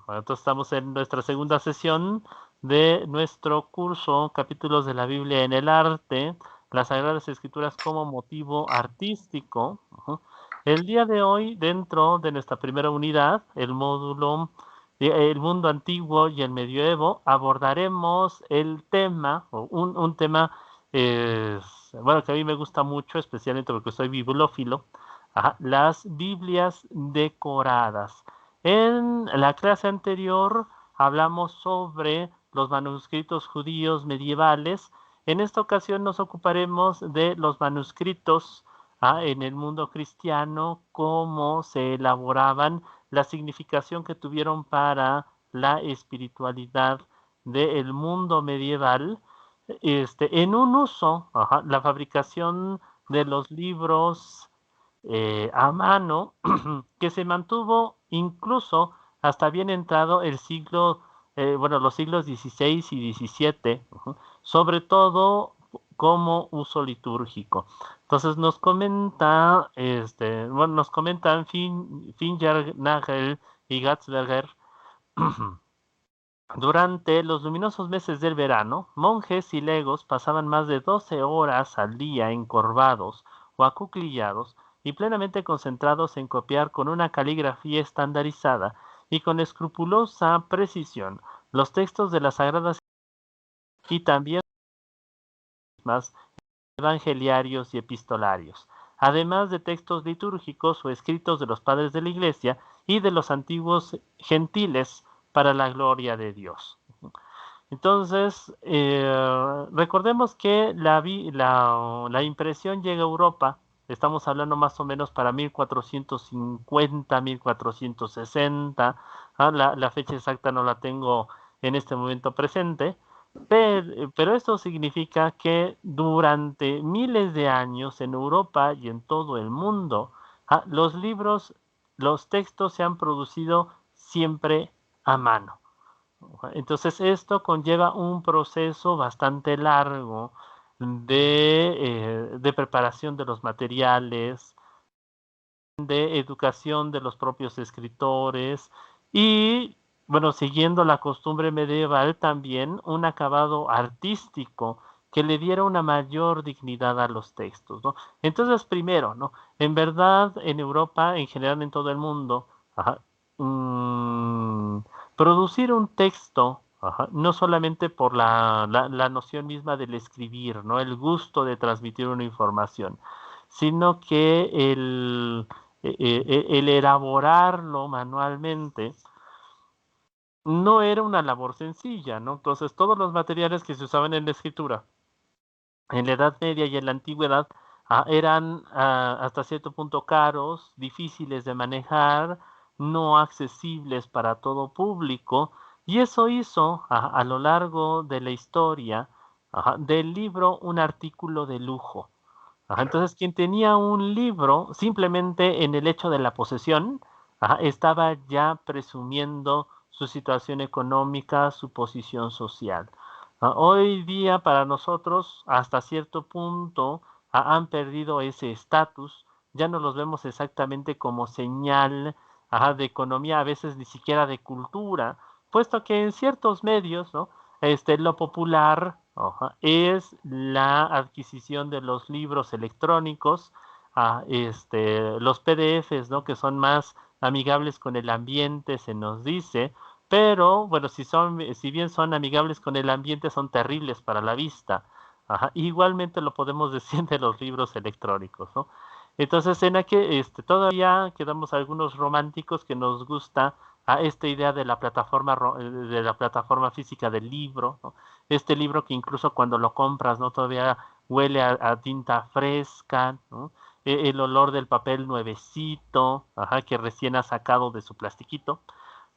Entonces estamos en nuestra segunda sesión de nuestro curso Capítulos de la Biblia en el Arte, las Sagradas Escrituras como motivo artístico. El día de hoy, dentro de nuestra primera unidad, el módulo El mundo antiguo y el medioevo, abordaremos el tema, o un tema, bueno, que a mí me gusta mucho, especialmente porque soy bibliófilo, las Biblias decoradas. En la clase anterior hablamos sobre los manuscritos judíos medievales. En esta ocasión nos ocuparemos de los manuscritos en el mundo cristiano, cómo se elaboraban, la significación que tuvieron para la espiritualidad del mundo medieval. En un uso, la fabricación de los libros a mano, que se mantuvo incluso hasta bien entrado el siglo, bueno, los siglos XVI y XVII, sobre todo como uso litúrgico. Entonces nos comenta, bueno, nos comentan Nagel y Gatzberger. Durante los luminosos meses del verano, monjes y legos pasaban más de 12 horas al día encorvados o acuclillados y plenamente concentrados en copiar con una caligrafía estandarizada y con escrupulosa precisión los textos de las Sagradas y también más evangeliarios y epistolarios, además de textos litúrgicos o escritos de los padres de la Iglesia y de los antiguos gentiles para la gloria de Dios. Entonces, recordemos que la impresión llega a Europa, estamos hablando más o menos para 1450, 1460, la fecha exacta no la tengo en este momento presente, pero esto significa que durante miles de años en Europa y en todo el mundo, los libros, los textos se han producido siempre a mano. Entonces esto conlleva un proceso bastante largo de preparación de los materiales, de educación de los propios escritores y, bueno, siguiendo la costumbre medieval también un acabado artístico que le diera una mayor dignidad a los textos, ¿no? Entonces, primero, ¿no? En verdad, en Europa, en general en todo el mundo, ajá, mmm, producir un texto, no solamente por la noción misma del escribir, ¿no? El gusto de transmitir una información, sino que el elaborarlo manualmente no era una labor sencilla, ¿no? Entonces, todos los materiales que se usaban en la escritura en la Edad Media y en la Antigüedad eran hasta cierto punto caros, difíciles de manejar, no accesibles para todo público, y eso hizo a lo largo de la historia del libro un artículo de lujo. Entonces, quien tenía un libro, simplemente en el hecho de la posesión, estaba ya presumiendo su situación económica, su posición social. Hoy día para nosotros, hasta cierto punto, han perdido ese estatus, ya no los vemos exactamente como señal de economía, a veces ni siquiera de cultura, puesto que en ciertos medios, ¿no? Lo popular es la adquisición de los libros electrónicos, los PDFs, ¿no? Que son más amigables con el ambiente, se nos dice, pero bueno, si bien son amigables con el ambiente, son terribles para la vista. Igualmente lo podemos decir de los libros electrónicos, ¿no? Entonces, todavía quedamos algunos románticos que nos gusta esta idea de la plataforma física del libro, ¿no? Este libro que incluso cuando lo compras, ¿no? Todavía huele a tinta fresca, ¿no? El olor del papel nuevecito, que recién ha sacado de su plastiquito,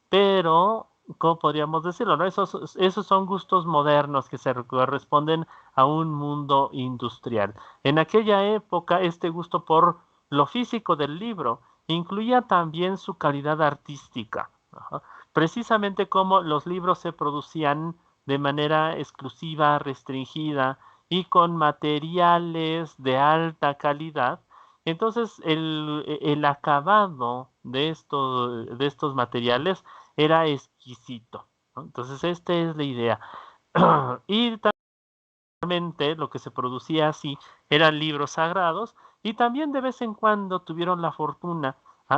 pero, ¿cómo podríamos decirlo, no? Esos son gustos modernos que se corresponden a un mundo industrial. En aquella época, este gusto por lo físico del libro incluía también su calidad artística. Precisamente como los libros se producían de manera exclusiva, restringida y con materiales de alta calidad, entonces el acabado de estos materiales era exquisito, ¿no? Entonces, esta es la idea. Y también lo que se producía así eran libros sagrados y también de vez en cuando tuvieron la fortuna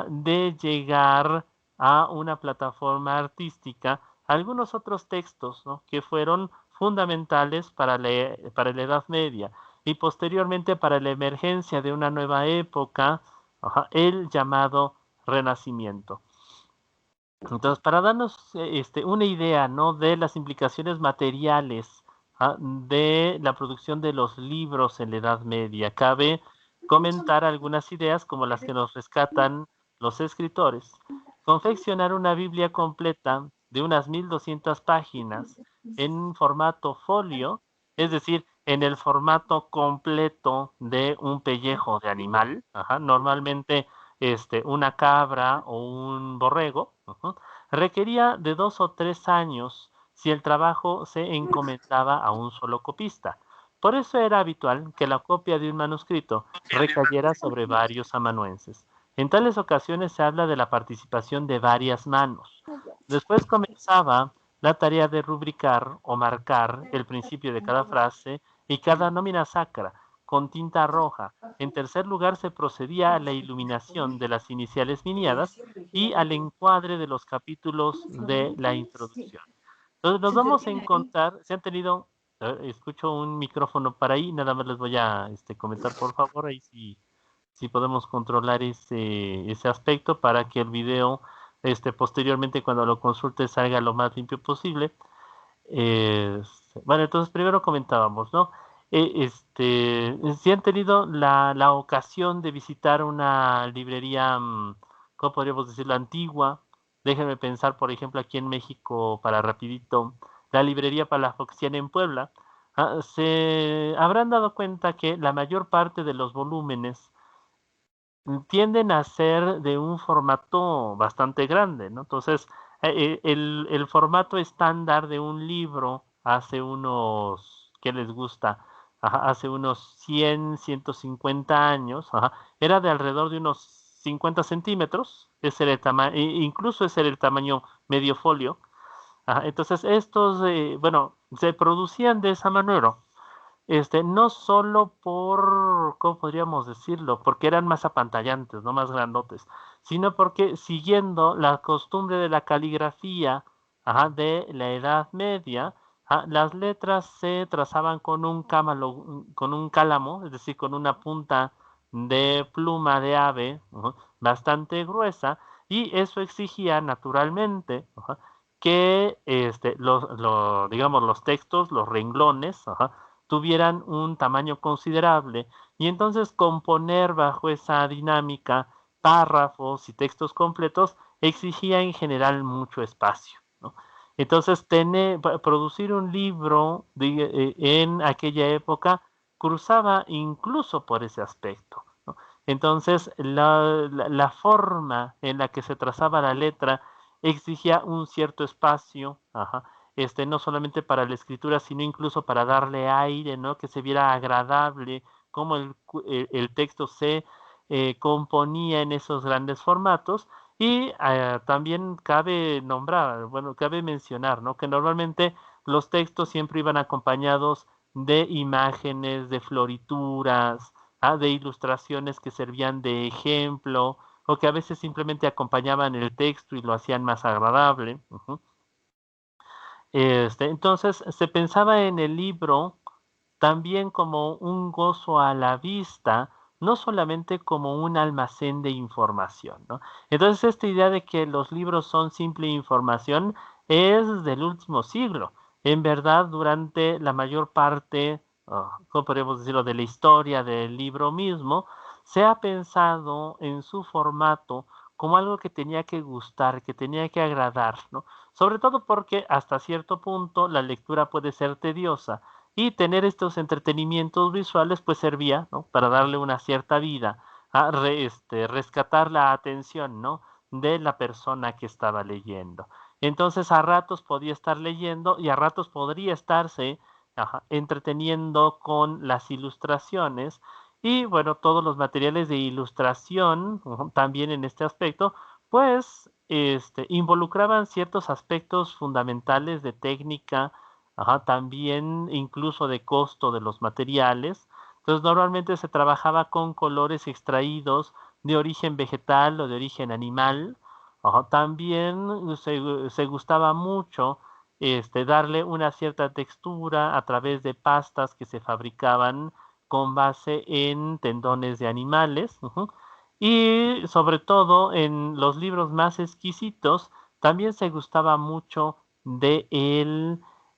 de llegar a una plataforma artística algunos otros textos, ¿no?, que fueron fundamentales para la Edad Media y posteriormente para la emergencia de una nueva época, el llamado Renacimiento. Entonces, para darnos una idea, ¿no?, de las implicaciones materiales de la producción de los libros en la Edad Media, cabe comentar algunas ideas como las que nos rescatan los escritores. Confeccionar una Biblia completa de unas 1200 páginas en formato folio, es decir, en el formato completo de un pellejo de animal, normalmente una cabra o un borrego, requería de 2 o 3 años si el trabajo se encomendaba a un solo copista. Por eso era habitual que la copia de un manuscrito recayera sobre varios amanuenses. En tales ocasiones se habla de la participación de varias manos. Después comenzaba la tarea de rubricar o marcar el principio de cada frase y cada nómina sacra con tinta roja. En tercer lugar, se procedía a la iluminación de las iniciales miniadas y al encuadre de los capítulos de la introducción. Entonces nos vamos a encontrar, si han tenido, escucho un micrófono para ahí, nada más les voy a comentar por favor, ahí si podemos controlar ese aspecto para que el video posteriormente cuando lo consulte salga lo más limpio posible. Bueno, entonces primero comentábamos, ¿no? Si han tenido la ocasión de visitar una librería, ¿cómo podríamos decirlo?, antigua. Déjenme pensar, por ejemplo, aquí en México, para rapidito, la librería Palafoxiana en Puebla. Se habrán dado cuenta que la mayor parte de los volúmenes tienden a ser de un formato bastante grande, ¿no? Entonces, el formato estándar de un libro hace unos, ¿qué les gusta? Hace unos 100, 150 años, era de alrededor de unos 50 centímetros, ese era el tamaño, incluso ese era el tamaño medio folio. Entonces, estos, bueno, se producían de esa manera. No solo por, ¿cómo podríamos decirlo? Porque eran más apantallantes, no más grandotes, sino porque siguiendo la costumbre de la caligrafía, de la Edad Media, las letras se trazaban con un cálamo, es decir, con una punta de pluma de ave, bastante gruesa, y eso exigía naturalmente, que digamos, los textos, los renglones, tuvieran un tamaño considerable y entonces componer bajo esa dinámica párrafos y textos completos exigía en general mucho espacio, ¿no? Entonces, producir un libro en aquella época cruzaba incluso por ese aspecto, ¿no? Entonces, la forma en la que se trazaba la letra exigía un cierto espacio, no solamente para la escritura, sino incluso para darle aire, ¿no?, que se viera agradable, cómo el texto se componía en esos grandes formatos. Y también cabe nombrar, bueno, cabe mencionar, ¿no?, que normalmente los textos siempre iban acompañados de imágenes, de florituras, de ilustraciones que servían de ejemplo, o que a veces simplemente acompañaban el texto y lo hacían más agradable. Entonces se pensaba en el libro también como un gozo a la vista, no solamente como un almacén de información, ¿no? Entonces esta idea de que los libros son simple información es del último siglo. En verdad, durante la mayor parte, ¿cómo podríamos decirlo?, de la historia del libro mismo, se ha pensado en su formato como algo que tenía que gustar, que tenía que agradar, ¿no? Sobre todo porque hasta cierto punto la lectura puede ser tediosa y tener estos entretenimientos visuales pues servía, ¿no?, para darle una cierta vida, rescatar la atención, ¿no?, de la persona que estaba leyendo. Entonces a ratos podía estar leyendo y a ratos podría estarse entreteniendo con las ilustraciones y bueno, todos los materiales de ilustración también en este aspecto, pues involucraban ciertos aspectos fundamentales de técnica, también incluso de costo de los materiales. Entonces, normalmente se trabajaba con colores extraídos de origen vegetal o de origen animal. También se gustaba mucho darle una cierta textura a través de pastas que se fabricaban con base en tendones de animales. Y sobre todo en los libros más exquisitos, también se gustaba mucho de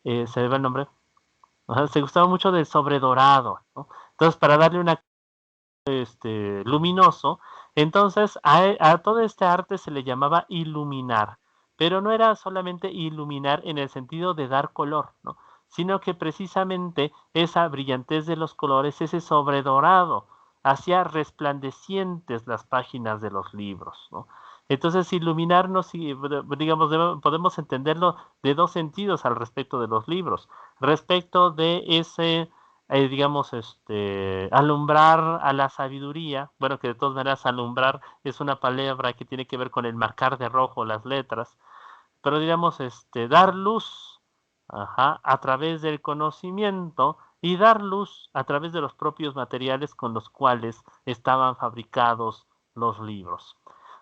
se me va el nombre, se gustaba mucho del sobredorado, ¿no? Entonces, para darle una luminoso. Entonces, a todo este arte se le llamaba iluminar, pero no era solamente iluminar en el sentido de dar color, ¿no? Sino que precisamente esa brillantez de los colores, ese sobredorado, hacía resplandecientes las páginas de los libros, ¿no? Entonces, iluminarnos, digamos, podemos entenderlo de dos sentidos al respecto de los libros. Respecto de ese digamos, alumbrar a la sabiduría, bueno, que de todas maneras alumbrar es una palabra que tiene que ver con el marcar de rojo las letras, pero digamos, dar luz, a través del conocimiento y dar luz a través de los propios materiales con los cuales estaban fabricados los libros.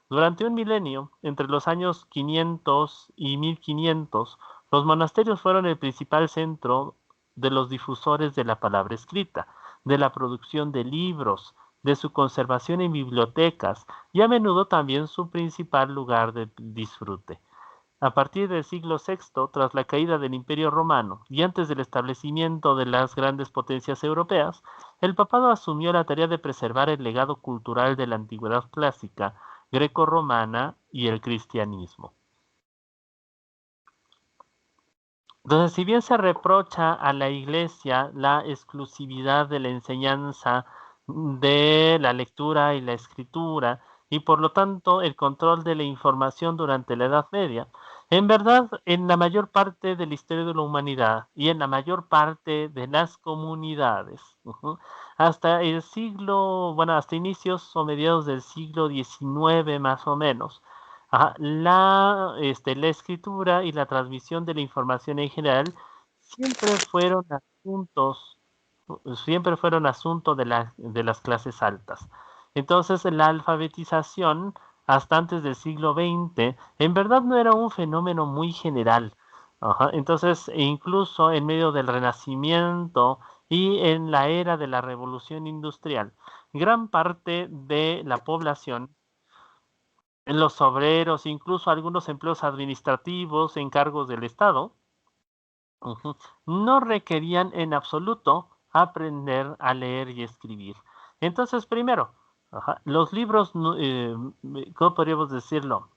Durante un milenio, entre los años 500 y 1500, los monasterios fueron el principal centro de los difusores de la palabra escrita, de la producción de libros, de su conservación en bibliotecas y a menudo también su principal lugar de disfrute. A partir del siglo VI, tras la caída del Imperio Romano y antes del establecimiento de las grandes potencias europeas, el papado asumió la tarea de preservar el legado cultural de la antigüedad clásica, greco-romana y el cristianismo. Entonces, si bien se reprocha a la Iglesia la exclusividad de la enseñanza de la lectura y la escritura, y por lo tanto el control de la información durante la Edad Media, en verdad, en la mayor parte de la historia de la humanidad y en la mayor parte de las comunidades, hasta el siglo, bueno, hasta inicios o mediados del siglo XIX más o menos, la escritura y la transmisión de la información en general siempre fueron asuntos, siempre fueron asunto de las clases altas. Entonces, la alfabetización, hasta antes del siglo XX, en verdad no era un fenómeno muy general. Entonces, incluso en medio del Renacimiento y en la era de la Revolución Industrial, gran parte de la población, los obreros, incluso algunos empleos administrativos, encargos del Estado, no requerían en absoluto aprender a leer y escribir. Entonces, primero, los libros, ¿cómo podríamos decirlo?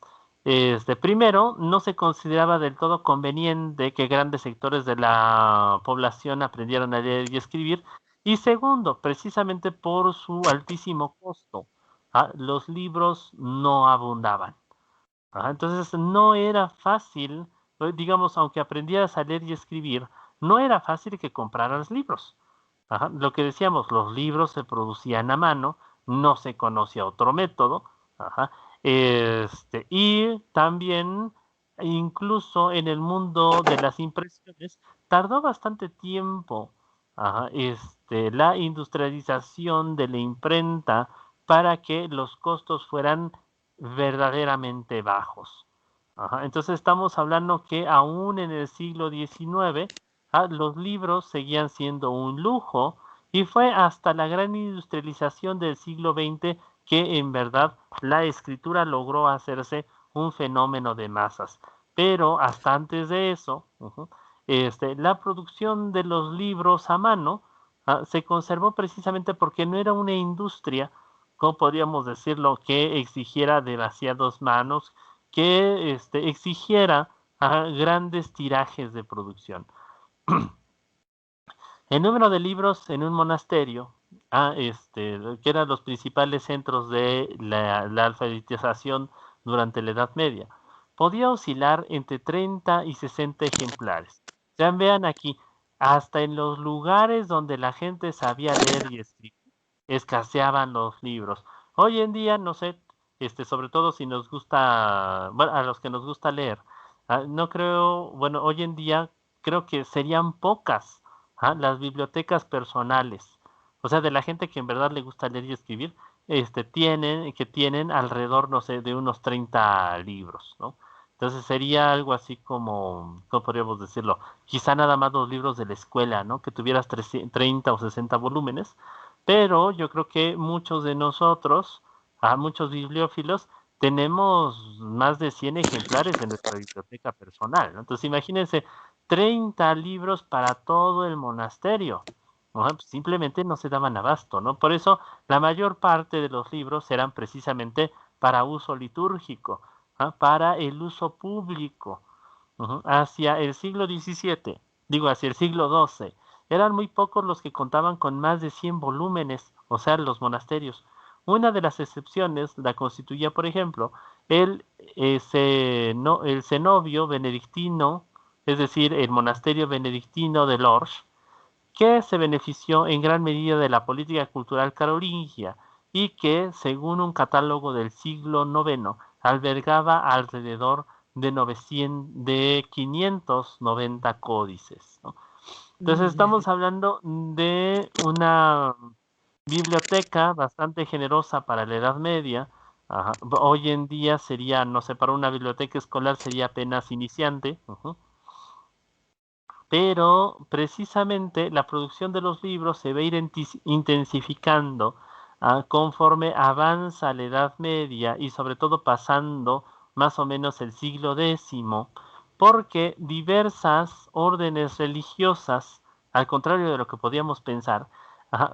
Primero, no se consideraba del todo conveniente que grandes sectores de la población aprendieran a leer y escribir. Y segundo, precisamente por su altísimo costo, los libros no abundaban. Entonces no era fácil, digamos, aunque aprendieras a leer y escribir, no era fácil que compraras libros. Lo que decíamos, los libros se producían a mano, no se conocía otro método. Y también, incluso en el mundo de las impresiones, tardó bastante tiempo la industrialización de la imprenta para que los costos fueran verdaderamente bajos. Entonces estamos hablando que aún en el siglo XIX los libros seguían siendo un lujo y fue hasta la gran industrialización del siglo XX que en verdad la escritura logró hacerse un fenómeno de masas. Pero hasta antes de eso, la producción de los libros a mano se conservó precisamente porque no era una industria, ¿cómo podríamos decirlo?, que exigiera demasiadas manos, que exigiera grandes tirajes de producción. El número de libros en un monasterio, que eran los principales centros de la alfabetización durante la Edad Media, podía oscilar entre 30 y 60 ejemplares. Ya vean aquí, hasta en los lugares donde la gente sabía leer y escribir, escaseaban los libros. Hoy en día, no sé, sobre todo si nos gusta, bueno, a los que nos gusta leer. No creo, bueno, hoy en día creo que serían pocas las bibliotecas personales, o sea, de la gente que en verdad le gusta leer y escribir, tienen alrededor, no sé, de unos 30 libros, ¿no? Entonces sería algo así como, ¿cómo podríamos decirlo? Quizá nada más los libros de la escuela, ¿no? Que tuvieras 30 o 60 volúmenes, pero yo creo que muchos de nosotros, muchos bibliófilos, tenemos más de 100 ejemplares en nuestra biblioteca personal, ¿no? Entonces imagínense, 30 libros para todo el monasterio. Pues simplemente no se daban abasto, ¿no? Por eso la mayor parte de los libros eran precisamente para uso litúrgico, para el uso público. Hacia el siglo XVII, digo, hacia el siglo XII, eran muy pocos los que contaban con más de 100 volúmenes, o sea, los monasterios. Una de las excepciones la constituía, por ejemplo, el cenobio benedictino, es decir, el monasterio benedictino de Lorsch, que se benefició en gran medida de la política cultural carolingia y que, según un catálogo del siglo IX, albergaba alrededor de 590 códices, ¿no? Entonces estamos hablando de una biblioteca bastante generosa para la Edad Media. Hoy en día sería, no sé, para una biblioteca escolar sería apenas iniciante. Pero precisamente la producción de los libros se va a ir intensificando conforme avanza la Edad Media y sobre todo pasando más o menos el siglo X, porque diversas órdenes religiosas, al contrario de lo que podíamos pensar,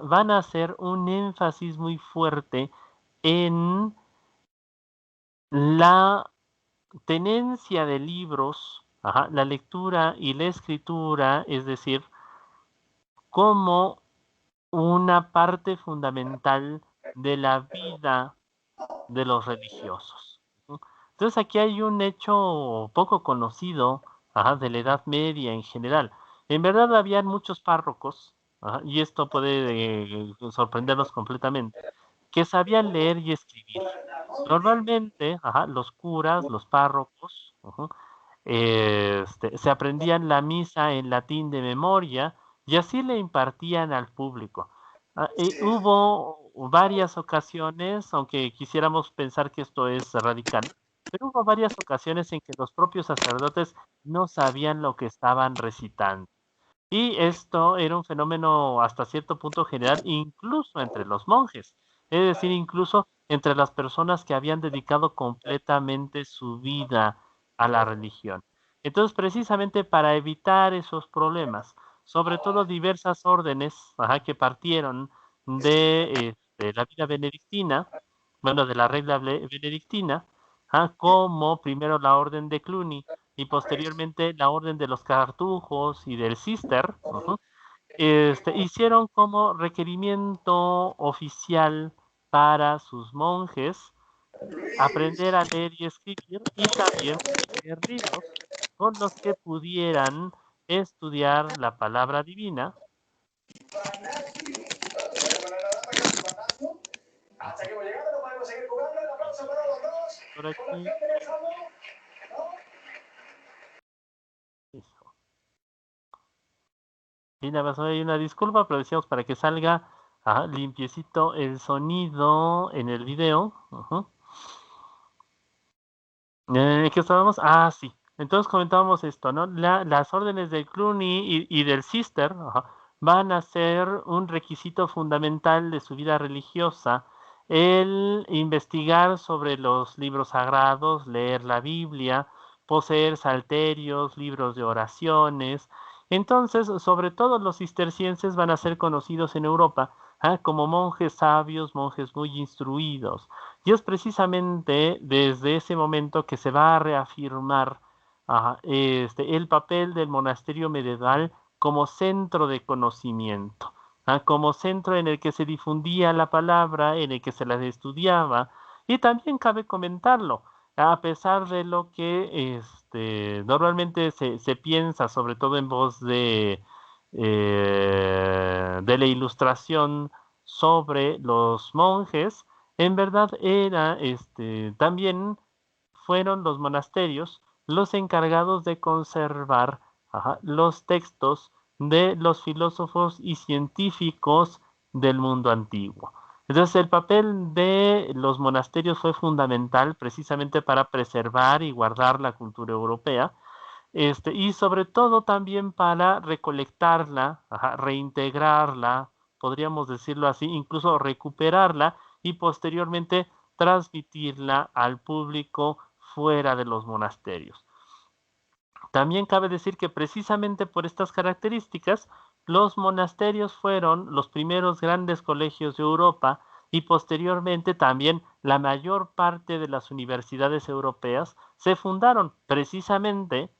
van a hacer un énfasis muy fuerte en la tenencia de libros, la lectura y la escritura, es decir, como una parte fundamental de la vida de los religiosos. Entonces aquí hay un hecho poco conocido de la Edad Media en general. En verdad habían muchos párrocos, y esto puede sorprendernos completamente, que sabían leer y escribir. Normalmente, los curas, los párrocos, se aprendían la misa en latín de memoria y así le impartían al público. Hubo varias ocasiones, aunque quisiéramos pensar que esto es radical, pero hubo varias ocasiones en que los propios sacerdotes no sabían lo que estaban recitando. Y esto era un fenómeno hasta cierto punto general, incluso entre los monjes, es decir, incluso entre las personas que habían dedicado completamente su vida a la religión. Entonces, precisamente para evitar esos problemas, sobre todo diversas órdenes que partieron de la vida benedictina, bueno, de la regla benedictina, como primero la orden de Cluny, y posteriormente la orden de los cartujos y del cister, hicieron como requerimiento oficial para sus monjes aprender a leer y escribir y también tener libros con los que pudieran estudiar la palabra divina. Por aquí. Y nada más hay una disculpa, pero decíamos para que salga limpiecito el sonido en el video. ¿Qué estábamos? Sí. Entonces comentábamos esto, ¿no? Las órdenes del Cluny y del Cister van a ser un requisito fundamental de su vida religiosa, el investigar sobre los libros sagrados, leer la Biblia, poseer salterios, libros de oraciones. Entonces, sobre todo los cistercienses van a ser conocidos en Europa como monjes sabios, monjes muy instruidos. Y es precisamente desde ese momento que se va a reafirmar el papel del monasterio medieval como centro de conocimiento, como centro en el que se difundía la palabra, en el que se la estudiaba. Y también cabe comentarlo, a pesar de lo que normalmente se piensa, sobre todo en voz de la Ilustración sobre los monjes, En verdad era, también fueron los monasterios los encargados de conservar, los textos de los filósofos y científicos del mundo antiguo. Entonces, el papel de los monasterios fue fundamental precisamente para preservar y guardar la cultura europea, y sobre todo también para recolectarla, reintegrarla, podríamos decirlo así, incluso recuperarla y posteriormente transmitirla al público fuera de los monasterios. También cabe decir que precisamente por estas características, los monasterios fueron los primeros grandes colegios de Europa y posteriormente también la mayor parte de las universidades europeas se fundaron precisamente,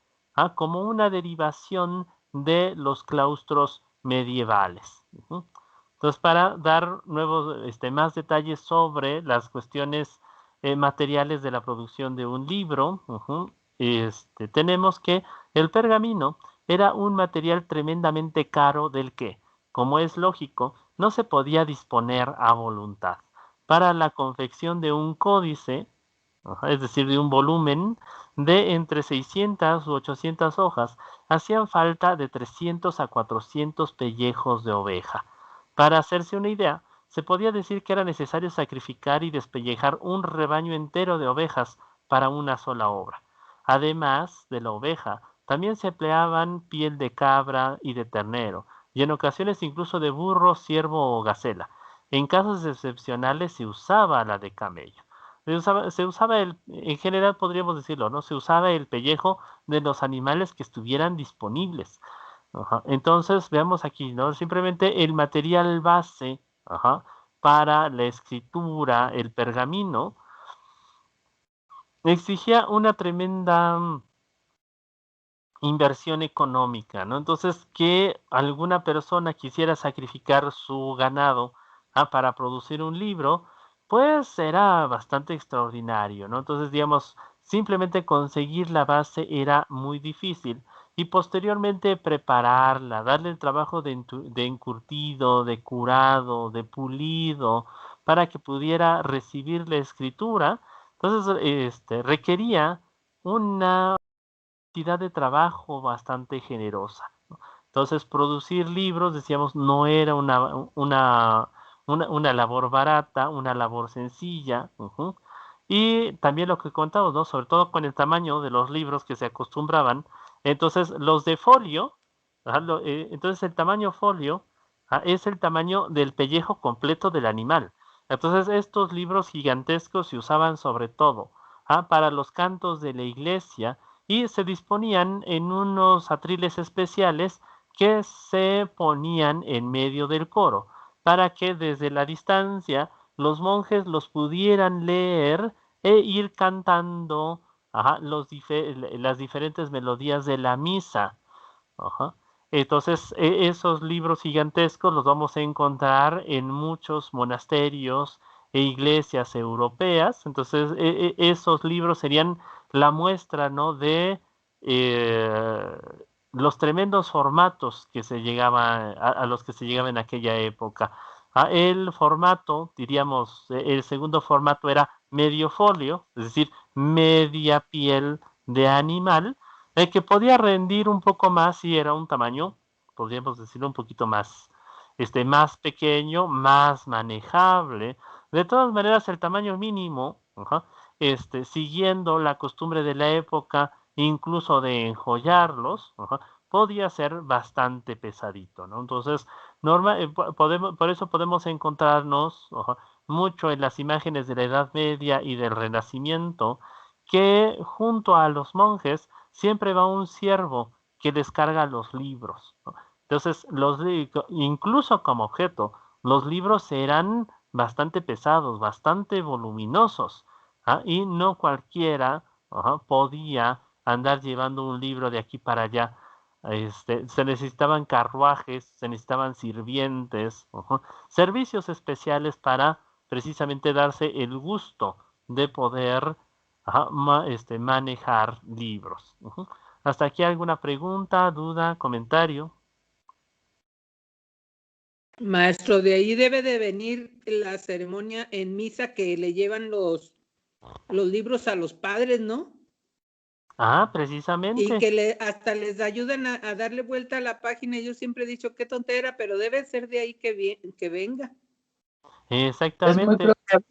como una derivación de los claustros medievales. Ujú. Entonces, para dar nuevos, más detalles sobre las cuestiones materiales de la producción de un libro, tenemos que el pergamino era un material tremendamente caro del que, como es lógico, no se podía disponer a voluntad. Para la confección de un códice, es decir, de un volumen de entre 600 u 800 hojas, hacían falta de 300 a 400 pellejos de oveja. Para hacerse una idea, se podía decir que era necesario sacrificar y despellejar un rebaño entero de ovejas para una sola obra. Además de la oveja, también se empleaban piel de cabra y de ternero, y en ocasiones incluso de burro, ciervo o gacela. En casos excepcionales se usaba la de camello. Se usaba en general podríamos decirlo, ¿no? Se usaba el pellejo de los animales que estuvieran disponibles. Ajá. Entonces, veamos aquí, ¿no? Simplemente el material base, para la escritura, el pergamino, exigía una tremenda inversión económica, ¿no? Entonces, que alguna persona quisiera sacrificar su ganado, para producir un libro, pues era bastante extraordinario, ¿no? Entonces, digamos, simplemente conseguir la base era muy difícil y posteriormente prepararla, darle el trabajo de encurtido, de curado, de pulido, para que pudiera recibir la escritura. Entonces, requería una cantidad de trabajo bastante generosa. Entonces, producir libros, decíamos, no era una labor barata, una labor sencilla. Ujú. Y también lo que contamos, ¿no? Sobre todo con el tamaño de los libros que se acostumbraban. Entonces, los de folio, entonces el tamaño folio, es el tamaño del pellejo completo del animal. Entonces, estos libros gigantescos se usaban sobre todo, para los cantos de la iglesia y se disponían en unos atriles especiales que se ponían en medio del coro para que desde la distancia los monjes los pudieran leer e ir cantando, las diferentes melodías de la misa. Ajá. Entonces, esos libros gigantescos los vamos a encontrar en muchos monasterios e iglesias europeas. Entonces, esos libros serían la muestra, ¿no? De eh, los tremendos formatos que se llegaba, a los que se llegaba en aquella época. El formato, diríamos, el segundo formato era medio folio, es decir, media piel de animal, que podía rendir un poco más si era un tamaño, podríamos decirlo, un poquito más, más pequeño, más manejable. De todas maneras, el tamaño mínimo, siguiendo la costumbre de la época, incluso de enjollarlos, podía ser bastante pesadito, ¿no? Entonces, por eso podemos encontrarnos, mucho en las imágenes de la Edad Media y del Renacimiento, que junto a los monjes siempre va un siervo que descarga los libros, ¿no? Entonces, incluso como objeto, los libros eran bastante pesados, bastante voluminosos, y no cualquiera, podía andar llevando un libro de aquí para allá. Se necesitaban carruajes, se necesitaban sirvientes, servicios especiales para precisamente darse el gusto de poder, manejar libros. Ujú. ¿Hasta aquí alguna pregunta, duda, comentario? Maestro, de ahí debe de venir la ceremonia en misa que le llevan los libros a los padres, ¿no? Ah, Y precisamente. que hasta les ayudan a darle vuelta a la página. Yo siempre he dicho qué tontera, pero debe ser de ahí que venga. Es muy Exactamente. probable.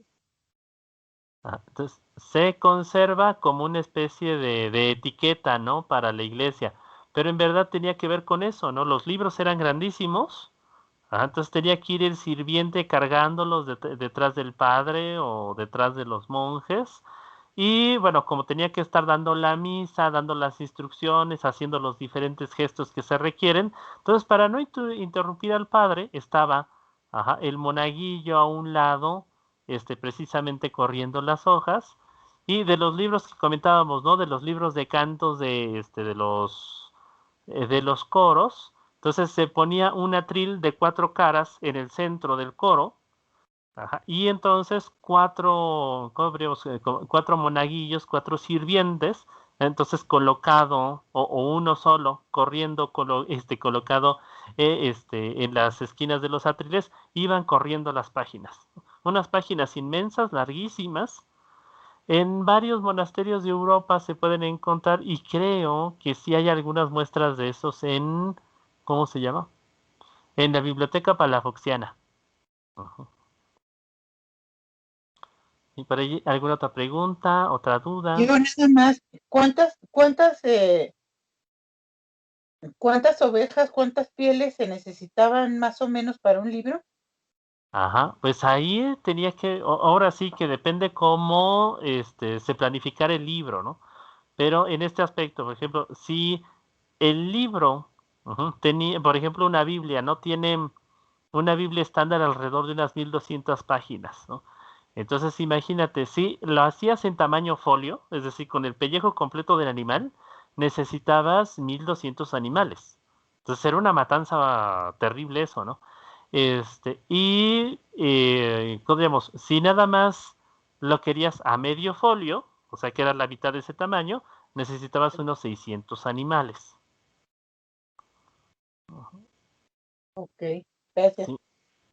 Entonces, se conserva como una especie de etiqueta, ¿no? Para la iglesia. Pero en verdad tenía que ver con eso, ¿no? Los libros eran grandísimos. Entonces tenía que ir el sirviente cargándolos detrás del padre o detrás de los monjes. Y bueno, como tenía que estar dando la misa, dando las instrucciones, haciendo los diferentes gestos que se requieren, entonces para no interrumpir al padre estaba el monaguillo a un lado, precisamente corriendo las hojas. Y de los libros que comentábamos, ¿no? De los libros de cantos de los coros, entonces se ponía un atril de 4 caras en el centro del coro. Y entonces cuatro monaguillos, 4 sirvientes, entonces colocado, o uno solo, corriendo, colocado en las esquinas de los atriles, iban corriendo las páginas. Unas páginas inmensas, larguísimas. En varios monasterios de Europa se pueden encontrar, y creo que sí hay algunas muestras de esos en, ¿cómo se llama? En la Biblioteca Palafoxiana. Ujú. ¿Y por ahí alguna otra pregunta, otra duda? Yo nada más, ¿cuántas ovejas, cuántas pieles se necesitaban más o menos para un libro? Pues ahí tenía que, ahora sí que depende cómo se planificara el libro, ¿no? Pero en este aspecto, por ejemplo, si el libro tenía, por ejemplo, una Biblia, ¿no? Tiene una Biblia estándar alrededor de unas 1200 páginas, ¿no? Entonces imagínate, si lo hacías en tamaño folio, es decir, con el pellejo completo del animal, necesitabas 1200 animales. Entonces era una matanza terrible eso, ¿no? Digamos, si nada más lo querías a medio folio, o sea que era la mitad de ese tamaño, necesitabas unos 600 animales. Ok, gracias. ¿Sí?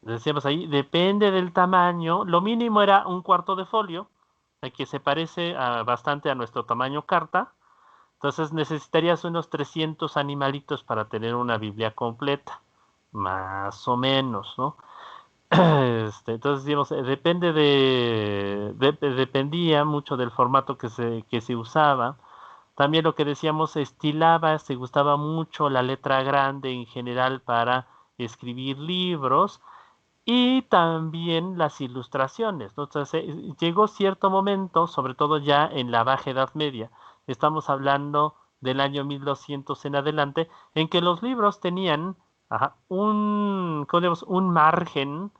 Decíamos ahí, depende del tamaño. Lo mínimo era un cuarto de folio, que se parece bastante a nuestro tamaño carta. Entonces necesitarías unos 300 animalitos para tener una Biblia completa, más o menos, ¿no? Entonces, digamos, dependía mucho del formato que se usaba. También lo que decíamos, se gustaba mucho la letra grande en general para escribir libros, y también las ilustraciones, ¿no? Entonces, llegó cierto momento, sobre todo ya en la Baja Edad Media, estamos hablando del año 1200 en adelante, en que los libros tenían un margen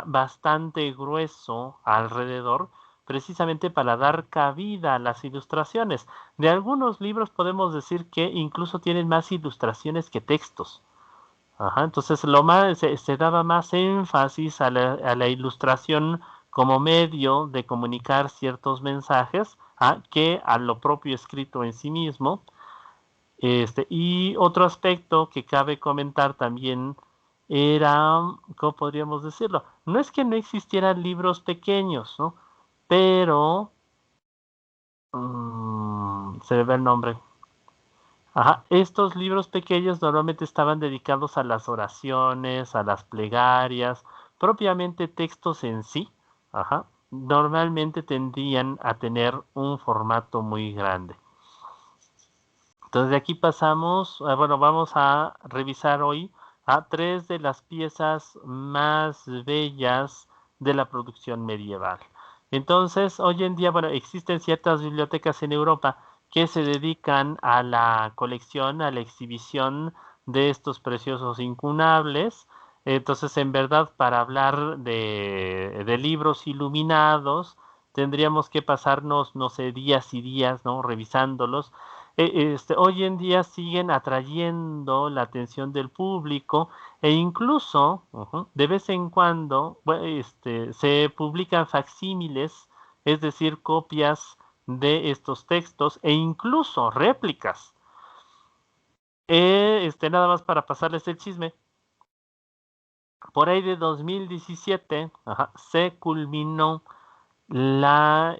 bastante grueso alrededor, precisamente para dar cabida a las ilustraciones. De algunos libros podemos decir que incluso tienen más ilustraciones que textos. Entonces se daba más énfasis a la ilustración como medio de comunicar ciertos mensajes que a lo propio escrito en sí mismo. Y otro aspecto que cabe comentar también era, ¿cómo podríamos decirlo? No es que no existieran libros pequeños, ¿no? Pero se me va el nombre. Estos libros pequeños normalmente estaban dedicados a las oraciones, a las plegarias, propiamente textos en sí. Normalmente tendían a tener un formato muy grande. Entonces de aquí pasamos, vamos a revisar hoy a 3 de las piezas más bellas de la producción medieval. Entonces, hoy en día, existen ciertas bibliotecas en Europa que se dedican a la colección, a la exhibición de estos preciosos incunables. Entonces, en verdad, para hablar de libros iluminados, tendríamos que pasarnos, no sé, días y días, ¿no? Revisándolos. Hoy en día siguen atrayendo la atención del público, e incluso de vez en cuando se publican facsímiles, es decir, copias de estos textos, e incluso réplicas. Nada más para pasarles el chisme. por ahí de 2017 se culminó una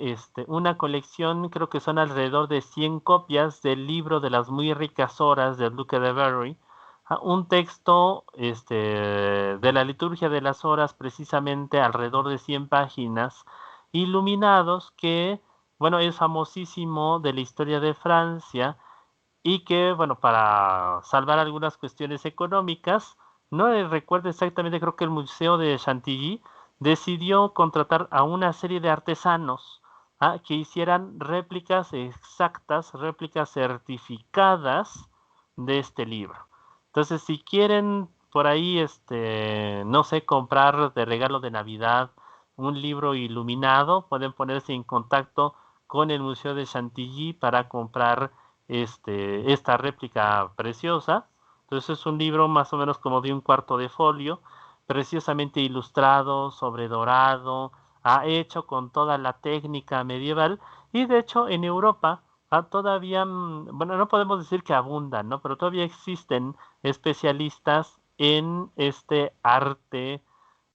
colección, creo que son alrededor de 100 copias del libro de las muy ricas horas de Luca de Berry, un texto de la liturgia de las horas, precisamente alrededor de 100 páginas, iluminados, que, bueno, es famosísimo de la historia de Francia y que, bueno, para salvar algunas cuestiones económicas, no recuerdo exactamente, creo que el Museo de Chantilly decidió contratar a una serie de artesanos que hicieran réplicas exactas, réplicas certificadas de este libro. Entonces, si quieren por ahí, no sé, comprar de regalo de Navidad un libro iluminado, pueden ponerse en contacto con el Museo de Chantilly para comprar esta réplica preciosa. Entonces es un libro más o menos como de un cuarto de folio, preciosamente ilustrado, sobredorado, hecho con toda la técnica medieval, y de hecho en Europa todavía, bueno, no podemos decir que abundan, ¿no? Pero todavía existen especialistas en este arte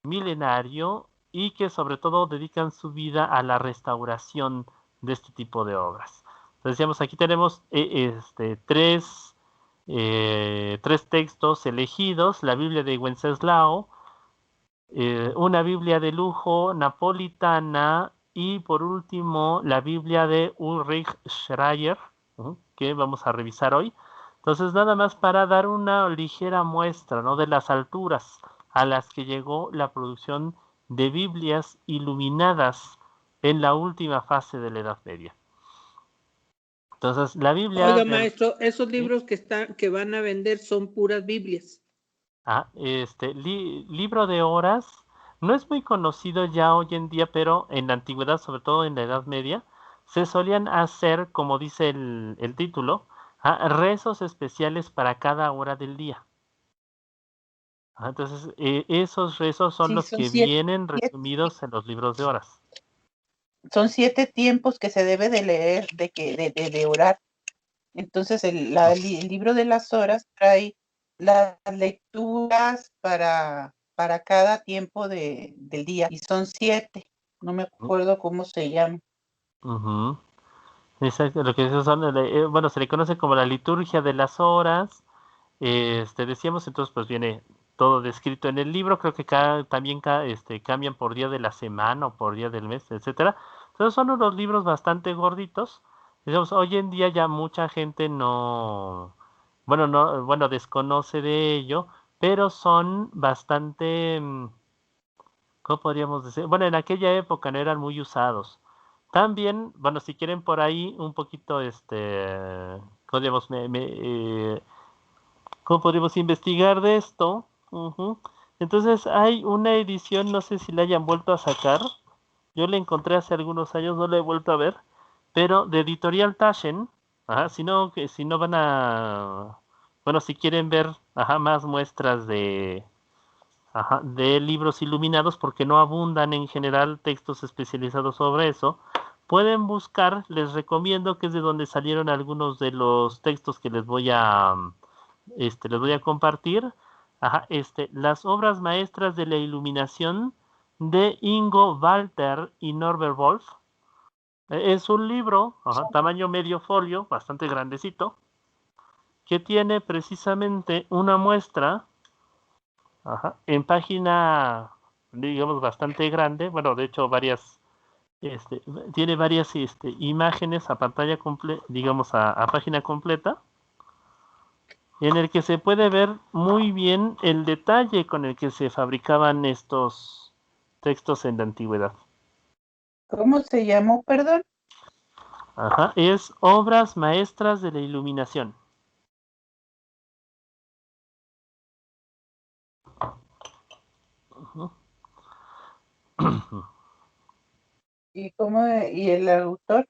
milenario y que sobre todo dedican su vida a la restauración de este tipo de obras. Entonces, decíamos, aquí tenemos tres textos elegidos: la Biblia de Wenceslao, una Biblia de lujo napolitana y por último la Biblia de Ulrich Schreier, que vamos a revisar hoy. Entonces, nada más para dar una ligera muestra, ¿no?, de las alturas a las que llegó la producción de Biblias iluminadas en la última fase de la Edad Media. Entonces, la Biblia... Oiga, maestro, esos libros que van a vender son puras Biblias. Libro de horas no es muy conocido ya hoy en día, pero en la antigüedad, sobre todo en la Edad Media, se solían hacer, como dice el título, rezos especiales para cada hora del día. Entonces, esos rezos son Sí, los son que vienen resumidos en los libros de horas. Son 7 tiempos que se debe de leer, de orar. Entonces, el libro de las horas trae las lecturas para cada tiempo del día. Y son 7. No me acuerdo cómo se llama. Exacto, lo que son, bueno, se le conoce como la liturgia de las horas. Decíamos, entonces, pues viene todo descrito en el libro. Creo que también cambian por día de la semana o por día del mes, etcétera. Entonces son unos libros bastante gorditos. Digamos, hoy en día ya mucha gente bueno, desconoce de ello, pero son bastante, ¿cómo podríamos decir? Bueno, en aquella época no eran muy usados. También, bueno, si quieren por ahí un poquito, podríamos, ¿cómo podríamos investigar de esto? Entonces hay una edición, no sé si la hayan vuelto a sacar. Yo la encontré hace algunos años, no la he vuelto a ver, pero de Editorial Taschen. Si no van a, bueno, si quieren ver, más muestras de libros iluminados, porque no abundan en general textos especializados sobre eso, pueden buscar. Les recomiendo, que es de donde salieron algunos de los textos que les voy a compartir. Las obras maestras de la iluminación, de Ingo Walter y Norbert Wolf. Es un libro, tamaño medio folio, bastante grandecito, que tiene precisamente una muestra en página, digamos, bastante grande. Bueno, de hecho, tiene varias imágenes a pantalla completa, digamos, a página completa, en el que se puede ver muy bien el detalle con el que se fabricaban estos textos en la antigüedad. ¿Cómo se llamó, perdón? Es Obras Maestras de la Iluminación. ¿Y el autor?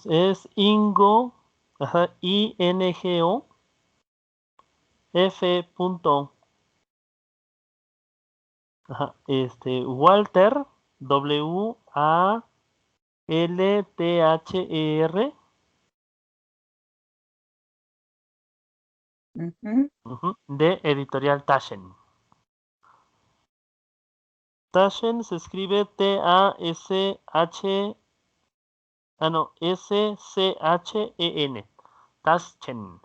Es Ingo, INGO, F. Walter, WALTHER, de Editorial Taschen. Taschen se escribe T-A-S-H... Ah, no, S-C-H-E-N. Taschen.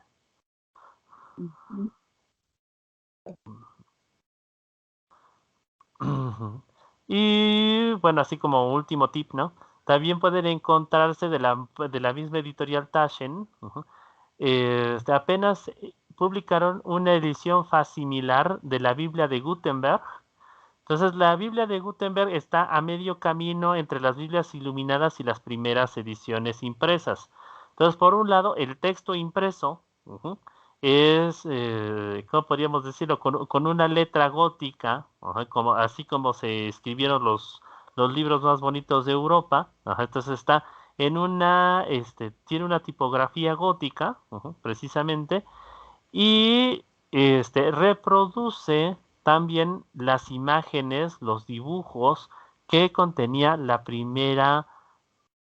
Y bueno, así como último tip, ¿no? También pueden encontrarse de la misma editorial Taschen. Apenas publicaron una edición facsimilar de la Biblia de Gutenberg. Entonces, la Biblia de Gutenberg está a medio camino entre las Biblias iluminadas y las primeras ediciones impresas. Entonces, por un lado, el texto impreso es, ¿cómo podríamos decirlo? Con una letra gótica, así como se escribieron los libros más bonitos de Europa. Entonces está en tiene una tipografía gótica, precisamente, y reproduce también las imágenes, los dibujos que contenía la primera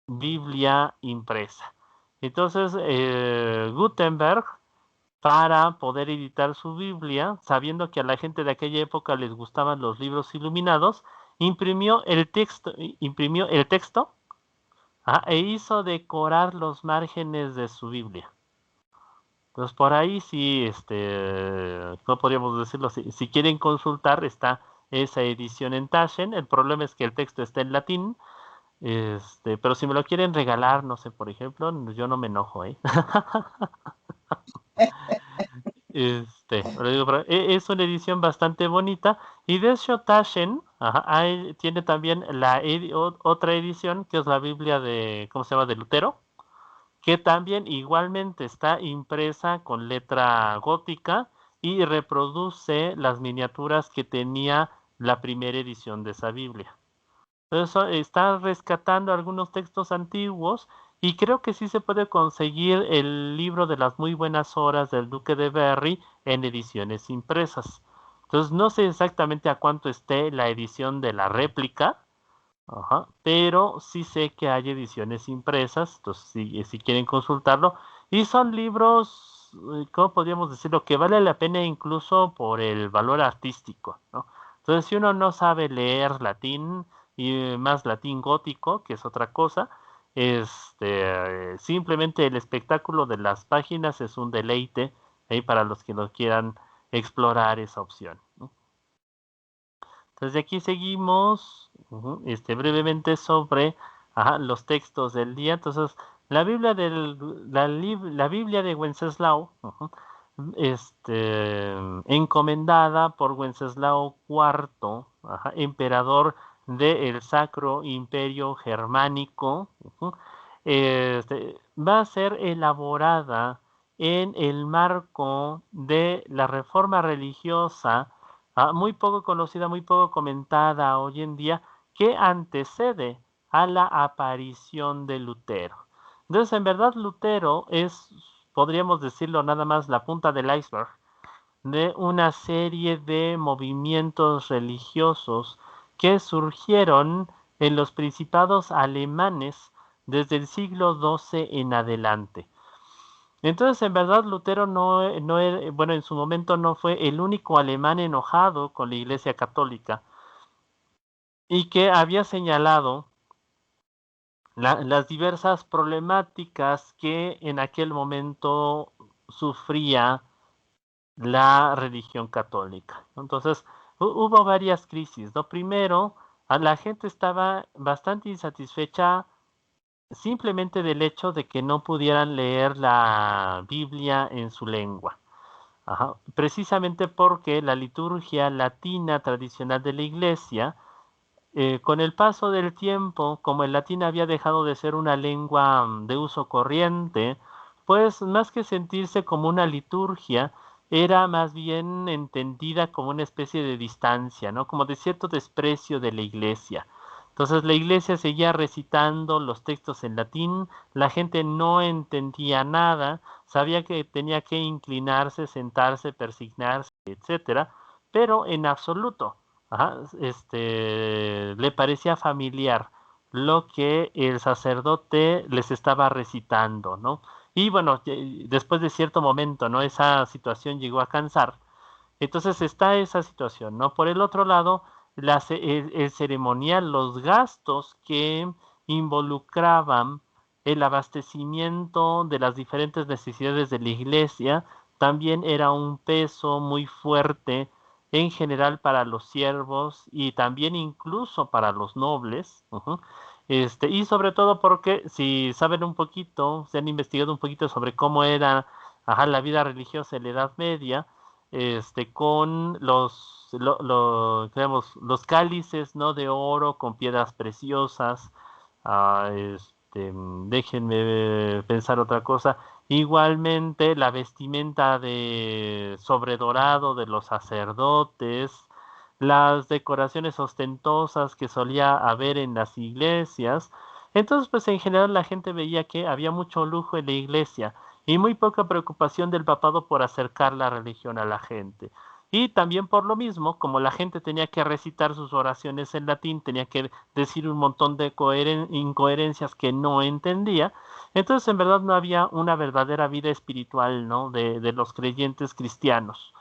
Biblia impresa. Entonces, Gutenberg, para poder editar su Biblia, sabiendo que a la gente de aquella época les gustaban los libros iluminados, imprimió el texto e hizo decorar los márgenes de su Biblia. Entonces, por ahí sí, no podríamos decirlo, si quieren consultar, está esa edición en Taschen. El problema es que el texto está en latín, pero si me lo quieren regalar, no sé, por ejemplo, yo no me enojo, ¿eh? Es una edición bastante bonita. Y de hecho, Taschen tiene también otra edición, que es la Biblia de, ¿cómo se llama?, de Lutero, que también igualmente está impresa con letra gótica y reproduce las miniaturas que tenía la primera edición de esa Biblia. Entonces, está rescatando algunos textos antiguos, y creo que sí se puede conseguir el libro de las muy buenas horas del Duque de Berry en ediciones impresas. Entonces, no sé exactamente a cuánto esté la edición de la réplica, pero sí sé que hay ediciones impresas. Entonces, si quieren consultarlo, y son libros, ¿cómo podríamos decirlo?, que vale la pena incluso por el valor artístico, ¿no? Entonces, si uno no sabe leer latín, y más latín gótico, que es otra cosa, simplemente el espectáculo de las páginas es un deleite ahí para los que no quieran explorar esa opción, ¿no? Entonces, de aquí seguimos brevemente sobre los textos del día. Entonces, la Biblia la Biblia de Wenceslao, encomendada por Wenceslao IV, emperador del Sacro Imperio Germánico, va a ser elaborada en el marco de la reforma religiosa, muy poco conocida, muy poco comentada hoy en día, que antecede a la aparición de Lutero. Entonces, en verdad, Lutero es, podríamos decirlo, nada más la punta del iceberg de una serie de movimientos religiosos que surgieron en los principados alemanes desde el siglo XII en adelante. Entonces, en verdad, Lutero bueno, en su momento no fue el único alemán enojado con la Iglesia Católica, y que había señalado las diversas problemáticas que en aquel momento sufría la religión católica. Entonces, hubo varias crisis, ¿no? Primero, la gente estaba bastante insatisfecha simplemente del hecho de que no pudieran leer la Biblia en su lengua. Precisamente porque la liturgia latina tradicional de la Iglesia, con el paso del tiempo, como el latín había dejado de ser una lengua de uso corriente, pues más que sentirse como una liturgia, era más bien entendida como una especie de distancia, ¿no? Como de cierto desprecio de la Iglesia. Entonces la Iglesia seguía recitando los textos en latín, la gente no entendía nada, sabía que tenía que inclinarse, sentarse, persignarse, etcétera, pero en absoluto le parecía familiar lo que el sacerdote les estaba recitando, ¿no? Y bueno, después de cierto momento, ¿no?, esa situación llegó a cansar. Entonces está esa situación, ¿no? Por el otro lado, el ceremonial, los gastos que involucraban el abastecimiento de las diferentes necesidades de la iglesia, también era un peso muy fuerte en general para los siervos y también incluso para los nobles. Y sobre todo porque si saben un poquito, se han investigado un poquito sobre cómo era la vida religiosa en la Edad Media, con digamos, los cálices, ¿no?, de oro con piedras preciosas. Déjenme pensar otra cosa. Igualmente la vestimenta de sobredorado de los sacerdotes, las decoraciones ostentosas que solía haber en las iglesias. Entonces, pues en general la gente veía que había mucho lujo en la iglesia y muy poca preocupación del papado por acercar la religión a la gente. Y también por lo mismo, como la gente tenía que recitar sus oraciones en latín, tenía que decir un montón de incoherencias que no entendía, entonces en verdad no había una verdadera vida espiritual, ¿no?, de los creyentes cristianos.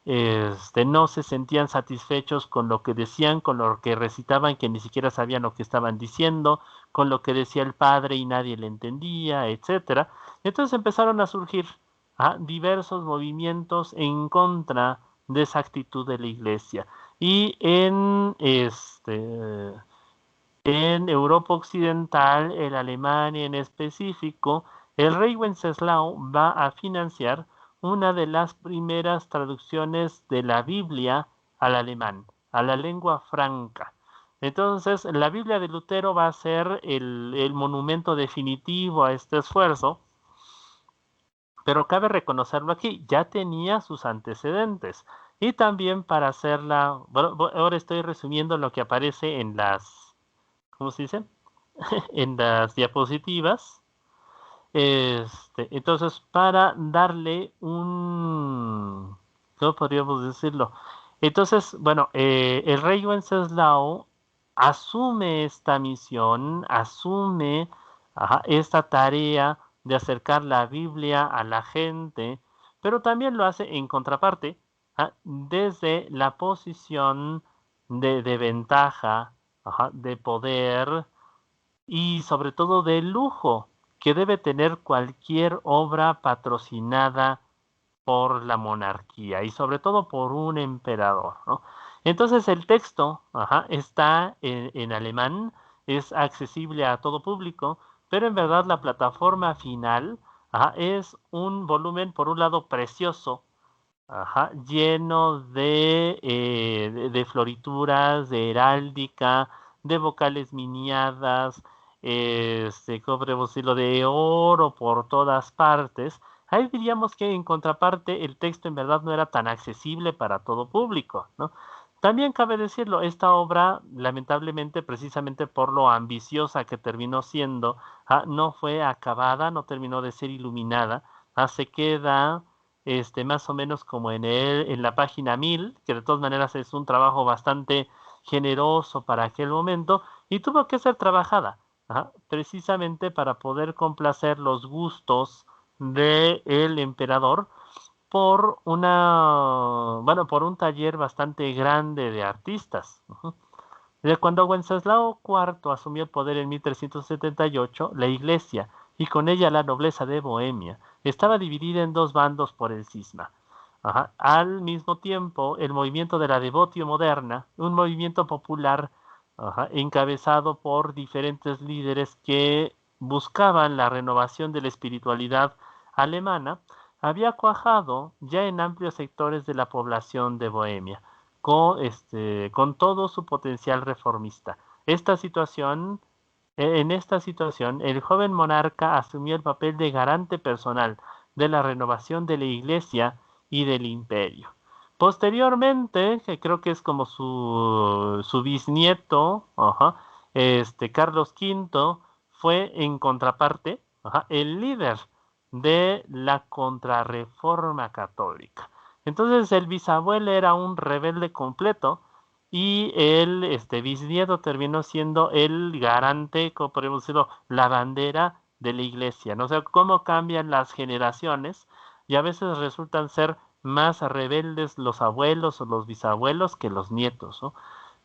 No se sentían satisfechos con lo que decían, con lo que recitaban, que ni siquiera sabían lo que estaban diciendo, con lo que decía el padre y nadie le entendía, etcétera. Entonces empezaron a surgir diversos movimientos en contra de esa actitud de la iglesia. Y en Europa Occidental, en Alemania en específico, el rey Wenceslao va a financiar una de las primeras traducciones de la Biblia al alemán, a la lengua franca. Entonces, la Biblia de Lutero va a ser el monumento definitivo a este esfuerzo, pero cabe reconocerlo aquí, ya tenía sus antecedentes. Y también para hacerla, bueno, ahora estoy resumiendo lo que aparece en las, ¿cómo se dice?, en las diapositivas. Entonces, para darle un, ¿cómo podríamos decirlo? Entonces, bueno, el rey Wenceslao asume esta misión, asume esta tarea de acercar la Biblia a la gente, pero también lo hace en contraparte, desde la posición de ventaja, de poder y sobre todo de lujo que debe tener cualquier obra patrocinada por la monarquía y sobre todo por un emperador, ¿no? Entonces el texto está en alemán, es accesible a todo público, pero en verdad la plataforma final es un volumen, por un lado, precioso, lleno de florituras, de heráldica, de vocales miniadas, ¿cómo podemos decirlo?, de oro por todas partes. Ahí diríamos que en contraparte el texto en verdad no era tan accesible para todo público, ¿no? También cabe decirlo, esta obra, lamentablemente, precisamente por lo ambiciosa que terminó siendo, no fue acabada, no terminó de ser iluminada, se queda más o menos como en la página 1000, que de todas maneras es un trabajo bastante generoso para aquel momento, y tuvo que ser trabajada, precisamente para poder complacer los gustos del emperador por por un taller bastante grande de artistas. Cuando Wenceslao IV asumió el poder en 1378, la iglesia y con ella la nobleza de Bohemia estaba dividida en dos bandos por el cisma. Al mismo tiempo, el movimiento de la devotio moderna, un movimiento popular encabezado por diferentes líderes que buscaban la renovación de la espiritualidad alemana, había cuajado ya en amplios sectores de la población de Bohemia, con todo su potencial reformista. En esta situación, el joven monarca asumió el papel de garante personal de la renovación de la iglesia y del imperio. Posteriormente, que creo que es como su bisnieto, Carlos V, fue en contraparte el líder de la contrarreforma católica. Entonces el bisabuelo era un rebelde completo y el bisnieto terminó siendo el garante, como podemos decirlo, la bandera de la iglesia, ¿no? O sea, cómo cambian las generaciones y a veces resultan ser más rebeldes los abuelos o los bisabuelos que los nietos, ¿no?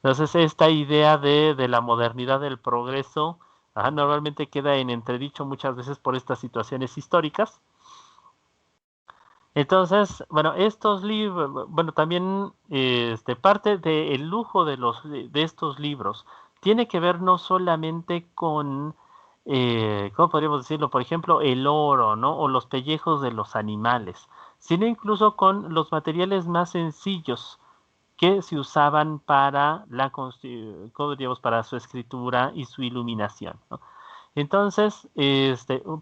Entonces, esta idea de la modernidad, del progreso, normalmente queda en entredicho muchas veces por estas situaciones históricas. Entonces, bueno, estos libros, bueno, también parte del lujo de estos libros tiene que ver no solamente con, ¿cómo podríamos decirlo? Por ejemplo, el oro, ¿no? O los pellejos de los animales, sino incluso con los materiales más sencillos que se usaban para ¿cómo diríamos? Para su escritura y su iluminación, ¿no? Entonces,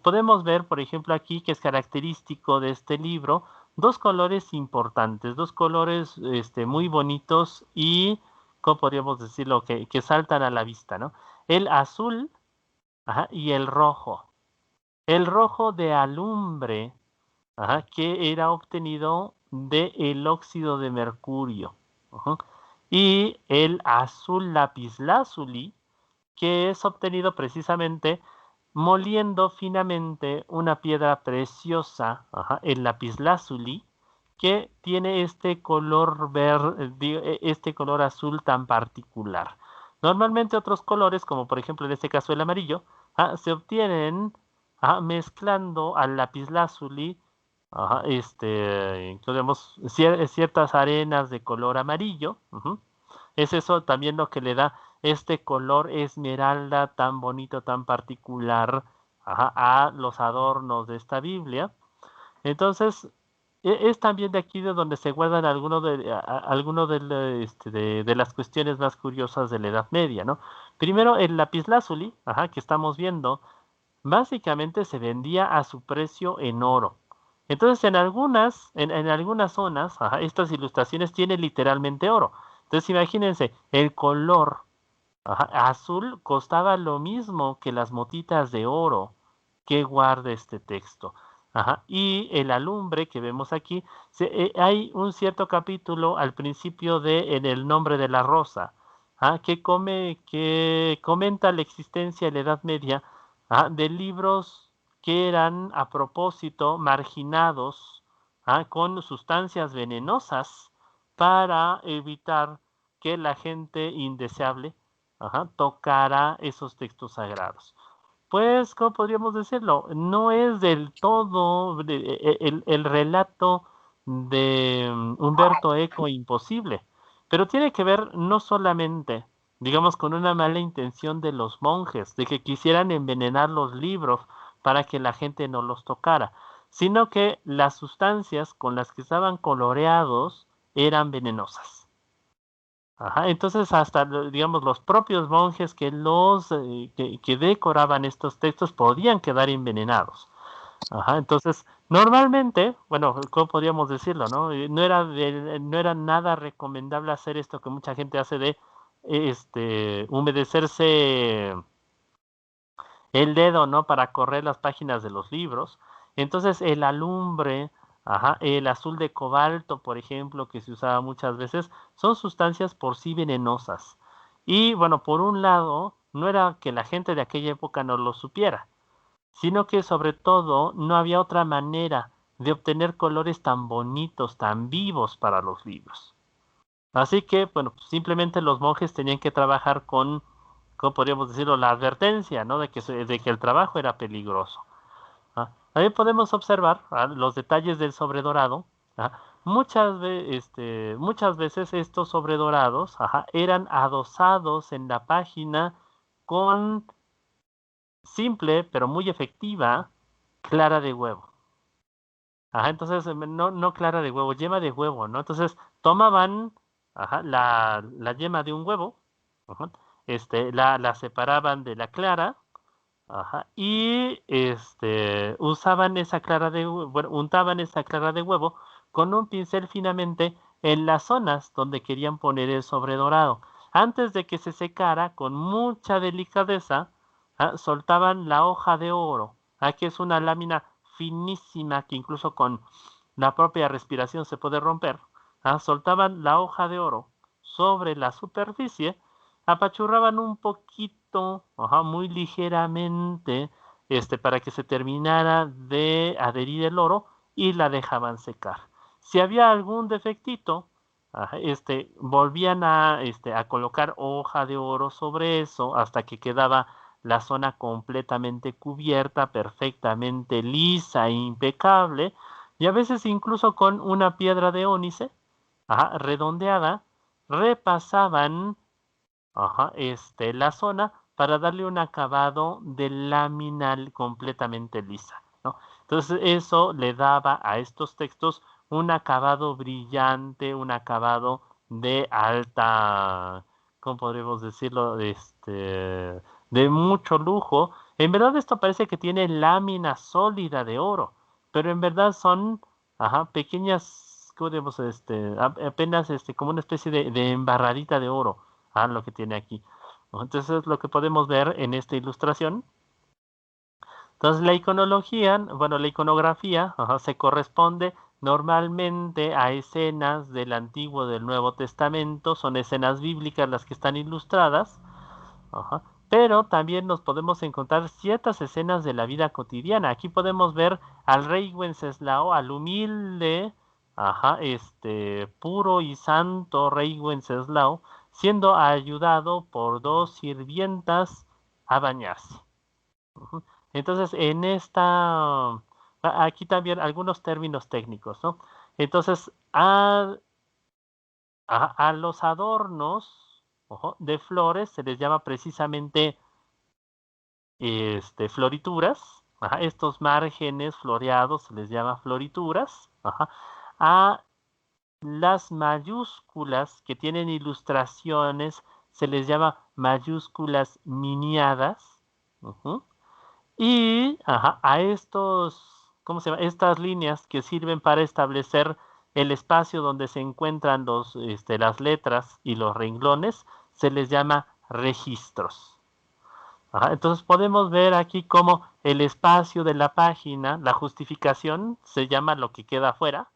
podemos ver, por ejemplo, aquí que es característico de este libro, dos colores importantes, dos colores muy bonitos y, ¿cómo podríamos decirlo?, que saltan a la vista, ¿no? El azul, y el rojo. El rojo de alumbre, que era obtenido del óxido de mercurio. Y el azul lapislázuli, que es obtenido precisamente moliendo finamente una piedra preciosa, el lapislázuli, que tiene este color verde, este color azul tan particular. Normalmente otros colores, como por ejemplo en este caso el amarillo, se obtienen mezclando al lapislázuli, tenemos ciertas arenas de color amarillo. Es eso también lo que le da este color esmeralda tan bonito, tan particular, a los adornos de esta Biblia. Entonces, es también de aquí de donde se guardan algunos de las cuestiones más curiosas de la Edad Media, ¿no? Primero, el lapislázuli, que estamos viendo, básicamente se vendía a su precio en oro. Entonces, en algunas zonas, estas ilustraciones tienen literalmente oro. Entonces, imagínense, el color azul costaba lo mismo que las motitas de oro que guarda este texto. Y el alumbre que vemos aquí, hay un cierto capítulo al principio En el nombre de la rosa, que comenta la existencia en la Edad Media de libros que eran a propósito marginados con sustancias venenosas para evitar que la gente indeseable tocara esos textos sagrados. Pues, ¿cómo podríamos decirlo? No es del todo el relato de Humberto Eco imposible, pero tiene que ver no solamente, digamos, con una mala intención de los monjes, de que quisieran envenenar los libros para que la gente no los tocara, sino que las sustancias con las que estaban coloreados eran venenosas. Entonces hasta, digamos, los propios monjes que decoraban estos textos podían quedar envenenados. Entonces, normalmente, bueno, ¿cómo podríamos decirlo, no? No era nada recomendable hacer esto que mucha gente hace de humedecerse el dedo, ¿no? Para correr las páginas de los libros. Entonces, el alumbre, el azul de cobalto, por ejemplo, que se usaba muchas veces, son sustancias por sí venenosas. Y bueno, por un lado, no era que la gente de aquella época no lo supiera, sino que sobre todo no había otra manera de obtener colores tan bonitos, tan vivos para los libros. Así que, bueno, simplemente los monjes tenían que trabajar con, ¿cómo podríamos decirlo?, la advertencia, ¿no? De que el trabajo era peligroso. Ahí podemos observar los detalles del sobredorado. Muchas veces estos sobredorados eran adosados en la página con simple, pero muy efectiva, clara de huevo. Entonces, no clara de huevo, yema de huevo, ¿no? Entonces, tomaban la yema de un huevo, la separaban de la clara, y usaban esa clara untaban esa clara de huevo con un pincel finamente en las zonas donde querían poner el sobredorado. Antes de que se secara, con mucha delicadeza, soltaban la hoja de oro, que es una lámina finísima que incluso con la propia respiración se puede romper. Soltaban la hoja de oro sobre la superficie, apachurraban un poquito, muy ligeramente, para que se terminara de adherir el oro y la dejaban secar. Si había algún defectito, volvían a colocar hoja de oro sobre eso hasta que quedaba la zona completamente cubierta, perfectamente lisa e impecable, y a veces incluso con una piedra de ónice, redondeada, repasaban la zona para darle un acabado de lámina completamente lisa, ¿no? Entonces eso le daba a estos textos un acabado brillante, un acabado de alta, ¿cómo podríamos decirlo? De mucho lujo. En verdad esto parece que tiene lámina sólida de oro, pero en verdad son pequeñas, ¿cómo digamos? Apenas como una especie de embarradita de oro, lo que tiene aquí. Entonces lo que podemos ver en esta ilustración. Entonces la iconología, bueno, la iconografía se corresponde normalmente a escenas del Antiguo y del Nuevo Testamento, son escenas bíblicas las que están ilustradas, pero también nos podemos encontrar ciertas escenas de la vida cotidiana. Aquí podemos ver al rey Wenceslao, al humilde, puro y santo rey Wenceslao, siendo ayudado por dos sirvientas a bañarse. Entonces, aquí también algunos términos técnicos, ¿no? Entonces, a los adornos de flores se les llama precisamente florituras. Estos márgenes floreados se les llama florituras. A las mayúsculas que tienen ilustraciones se les llama mayúsculas miniadas. Y a estos, ¿cómo se llama? Estas líneas que sirven para establecer el espacio donde se encuentran las letras y los renglones, se les llama registros. Entonces podemos ver aquí cómo el espacio de la página, la justificación, se llama lo que queda afuera,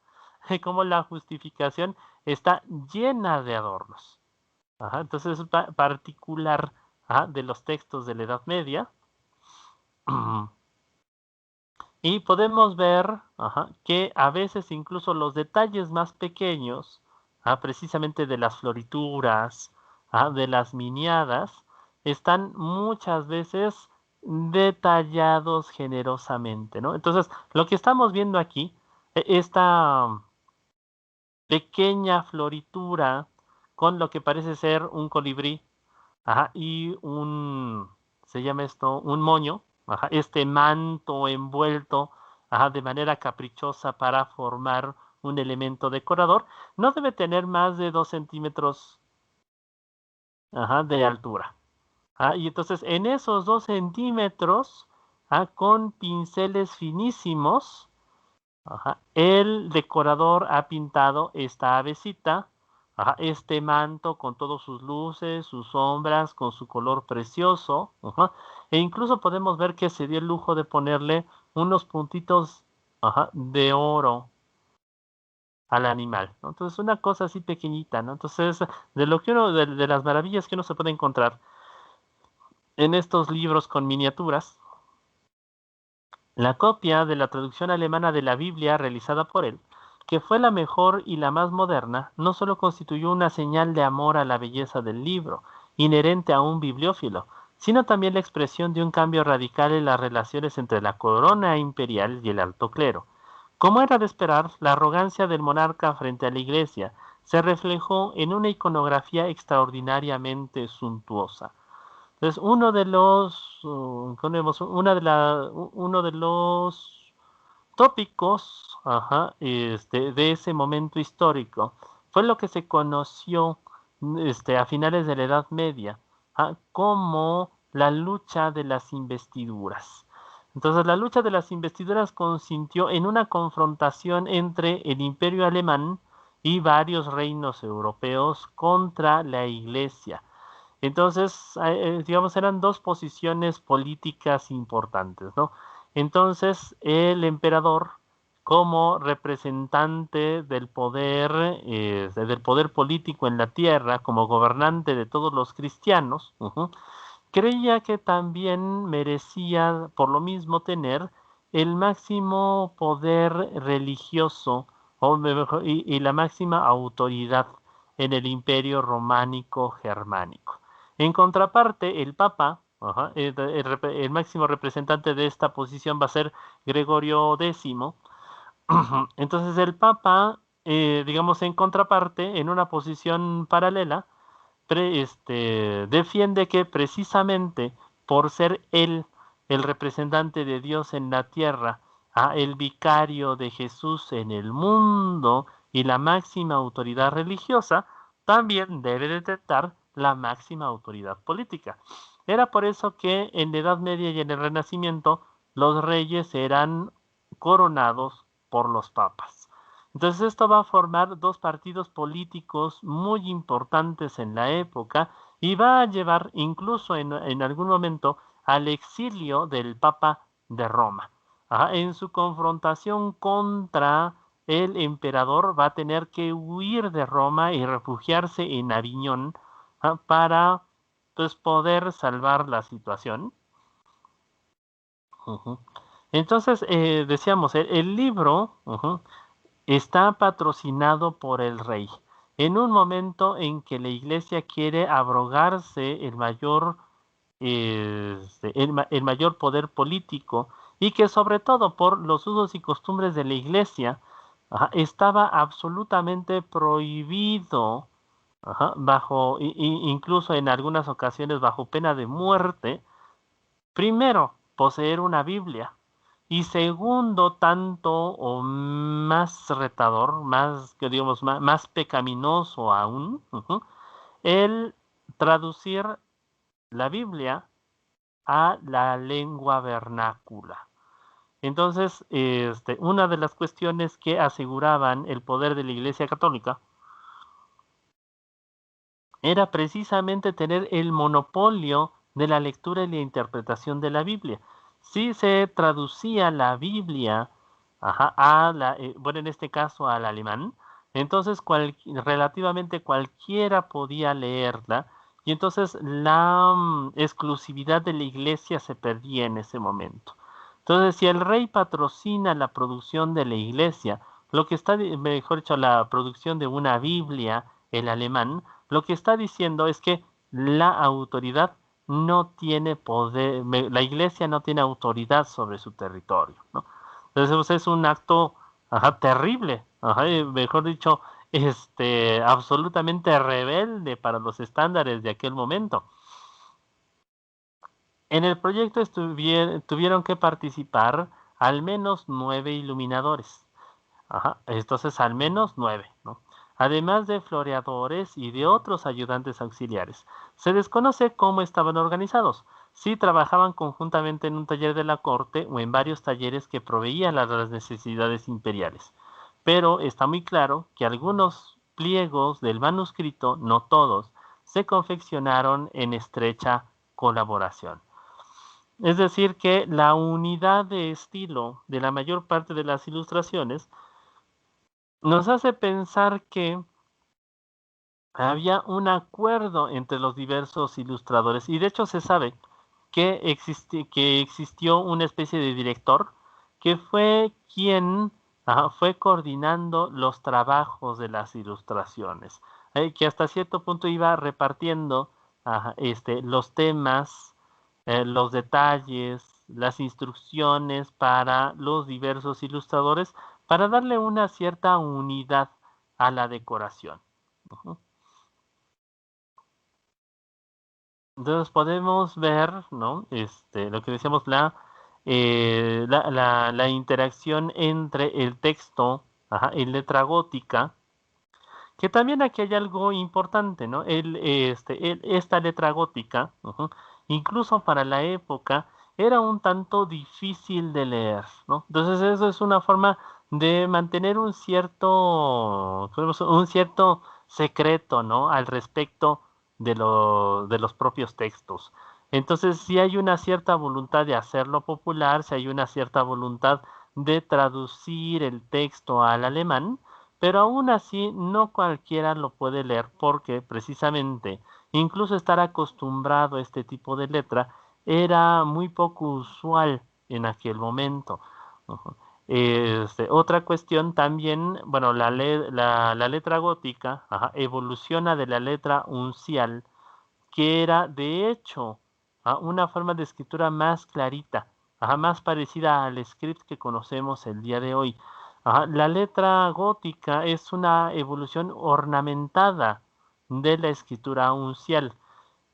y cómo la justificación está llena de adornos. Entonces es particular de los textos de la Edad Media. Y podemos ver que a veces incluso los detalles más pequeños, precisamente de las florituras, de las miniadas, están muchas veces detallados generosamente, ¿no? Entonces, lo que estamos viendo aquí, esta pequeña floritura con lo que parece ser un colibrí, y se llama esto, un moño, este manto envuelto, de manera caprichosa para formar un elemento decorador, no debe tener más de 2 centímetros, de altura. Y entonces en esos 2 centímetros, con pinceles finísimos, el decorador ha pintado esta avecita, este manto con todas sus luces, sus sombras, con su color precioso, e incluso podemos ver que se dio el lujo de ponerle unos puntitos de oro al animal, ¿no? Entonces una cosa así pequeñita, ¿no? Entonces de lo que de las maravillas que uno se puede encontrar en estos libros con miniaturas, la copia de la traducción alemana de la Biblia realizada por él, que fue la mejor y la más moderna, no solo constituyó una señal de amor a la belleza del libro, inherente a un bibliófilo, sino también la expresión de un cambio radical en las relaciones entre la corona imperial y el alto clero. Como era de esperar, la arrogancia del monarca frente a la iglesia se reflejó en una iconografía extraordinariamente suntuosa. Entonces, uno de los tópicos de ese momento histórico fue lo que se conoció a finales de la Edad Media como la lucha de las investiduras. Entonces, la lucha de las investiduras consistió en una confrontación entre el Imperio Alemán y varios reinos europeos contra la Iglesia. Entonces, digamos, eran dos posiciones políticas importantes, ¿no? Entonces, el emperador, como representante del poder político en la tierra, como gobernante de todos los cristianos, creía que también merecía, por lo mismo, tener el máximo poder religioso y la máxima autoridad en el Imperio Románico Germánico. En contraparte, el Papa, el máximo representante de esta posición va a ser Gregorio X. Entonces el Papa, digamos en contraparte, en una posición paralela, defiende que precisamente por ser él el representante de Dios en la tierra, el vicario de Jesús en el mundo y la máxima autoridad religiosa, también debe detectar la máxima autoridad política. Era por eso que en la Edad Media y en el Renacimiento los reyes eran coronados por los papas. Entonces esto va a formar dos partidos políticos muy importantes en la época y va a llevar incluso en algún momento al exilio del Papa de Roma. En su confrontación contra el emperador va a tener que huir de Roma y refugiarse en Aviñón para pues, poder salvar la situación. Entonces, decíamos, el libro está patrocinado por el rey. En un momento en que la iglesia quiere abrogarse el mayor poder político y que sobre todo por los usos y costumbres de la iglesia estaba absolutamente prohibido, incluso en algunas ocasiones bajo pena de muerte, primero, poseer una Biblia. Y segundo, tanto o más retador, más, que digamos, más pecaminoso aún, el traducir la Biblia a la lengua vernácula. Entonces, una de las cuestiones que aseguraban el poder de la Iglesia Católica era precisamente tener el monopolio de la lectura y la interpretación de la Biblia. Si se traducía la Biblia bueno, en este caso al alemán, entonces relativamente cualquiera podía leerla y entonces la exclusividad de la iglesia se perdía en ese momento. Entonces, si el rey patrocina la producción de la iglesia, lo que está, mejor dicho, la producción de una Biblia, el alemán, lo que está diciendo es que la autoridad no tiene poder, la iglesia no tiene autoridad sobre su territorio, ¿no? Entonces es un acto terrible, mejor dicho, absolutamente rebelde para los estándares de aquel momento. En el proyecto tuvieron que participar al menos 9 iluminadores. Entonces al menos 9, ¿no? Además de floreadores y de otros ayudantes auxiliares. Se desconoce cómo estaban organizados, si trabajaban conjuntamente en un taller de la corte o en varios talleres que proveían a las necesidades imperiales. Pero está muy claro que algunos pliegos del manuscrito, no todos, se confeccionaron en estrecha colaboración. Es decir, que la unidad de estilo de la mayor parte de las ilustraciones nos hace pensar que había un acuerdo entre los diversos ilustradores y de hecho se sabe que existió una especie de director que fue quien fue coordinando los trabajos de las ilustraciones, que hasta cierto punto iba repartiendo los temas, los detalles, las instrucciones para los diversos ilustradores para darle una cierta unidad a la decoración. Entonces podemos ver, ¿no? Lo que decíamos, la interacción entre el texto en letra gótica, que también aquí hay algo importante, ¿no? Esta letra gótica, incluso para la época, era un tanto difícil de leer, ¿no? Entonces eso es una forma de mantener un cierto secreto, ¿no? Al respecto de los propios textos. Entonces, si hay una cierta voluntad de hacerlo popular, si hay una cierta voluntad de traducir el texto al alemán, pero aún así no cualquiera lo puede leer porque precisamente incluso estar acostumbrado a este tipo de letra era muy poco usual en aquel momento. Otra cuestión también, bueno, la letra gótica evoluciona de la letra uncial, que era de hecho una forma de escritura más clarita, más parecida al script que conocemos el día de hoy. La letra gótica es una evolución ornamentada de la escritura uncial,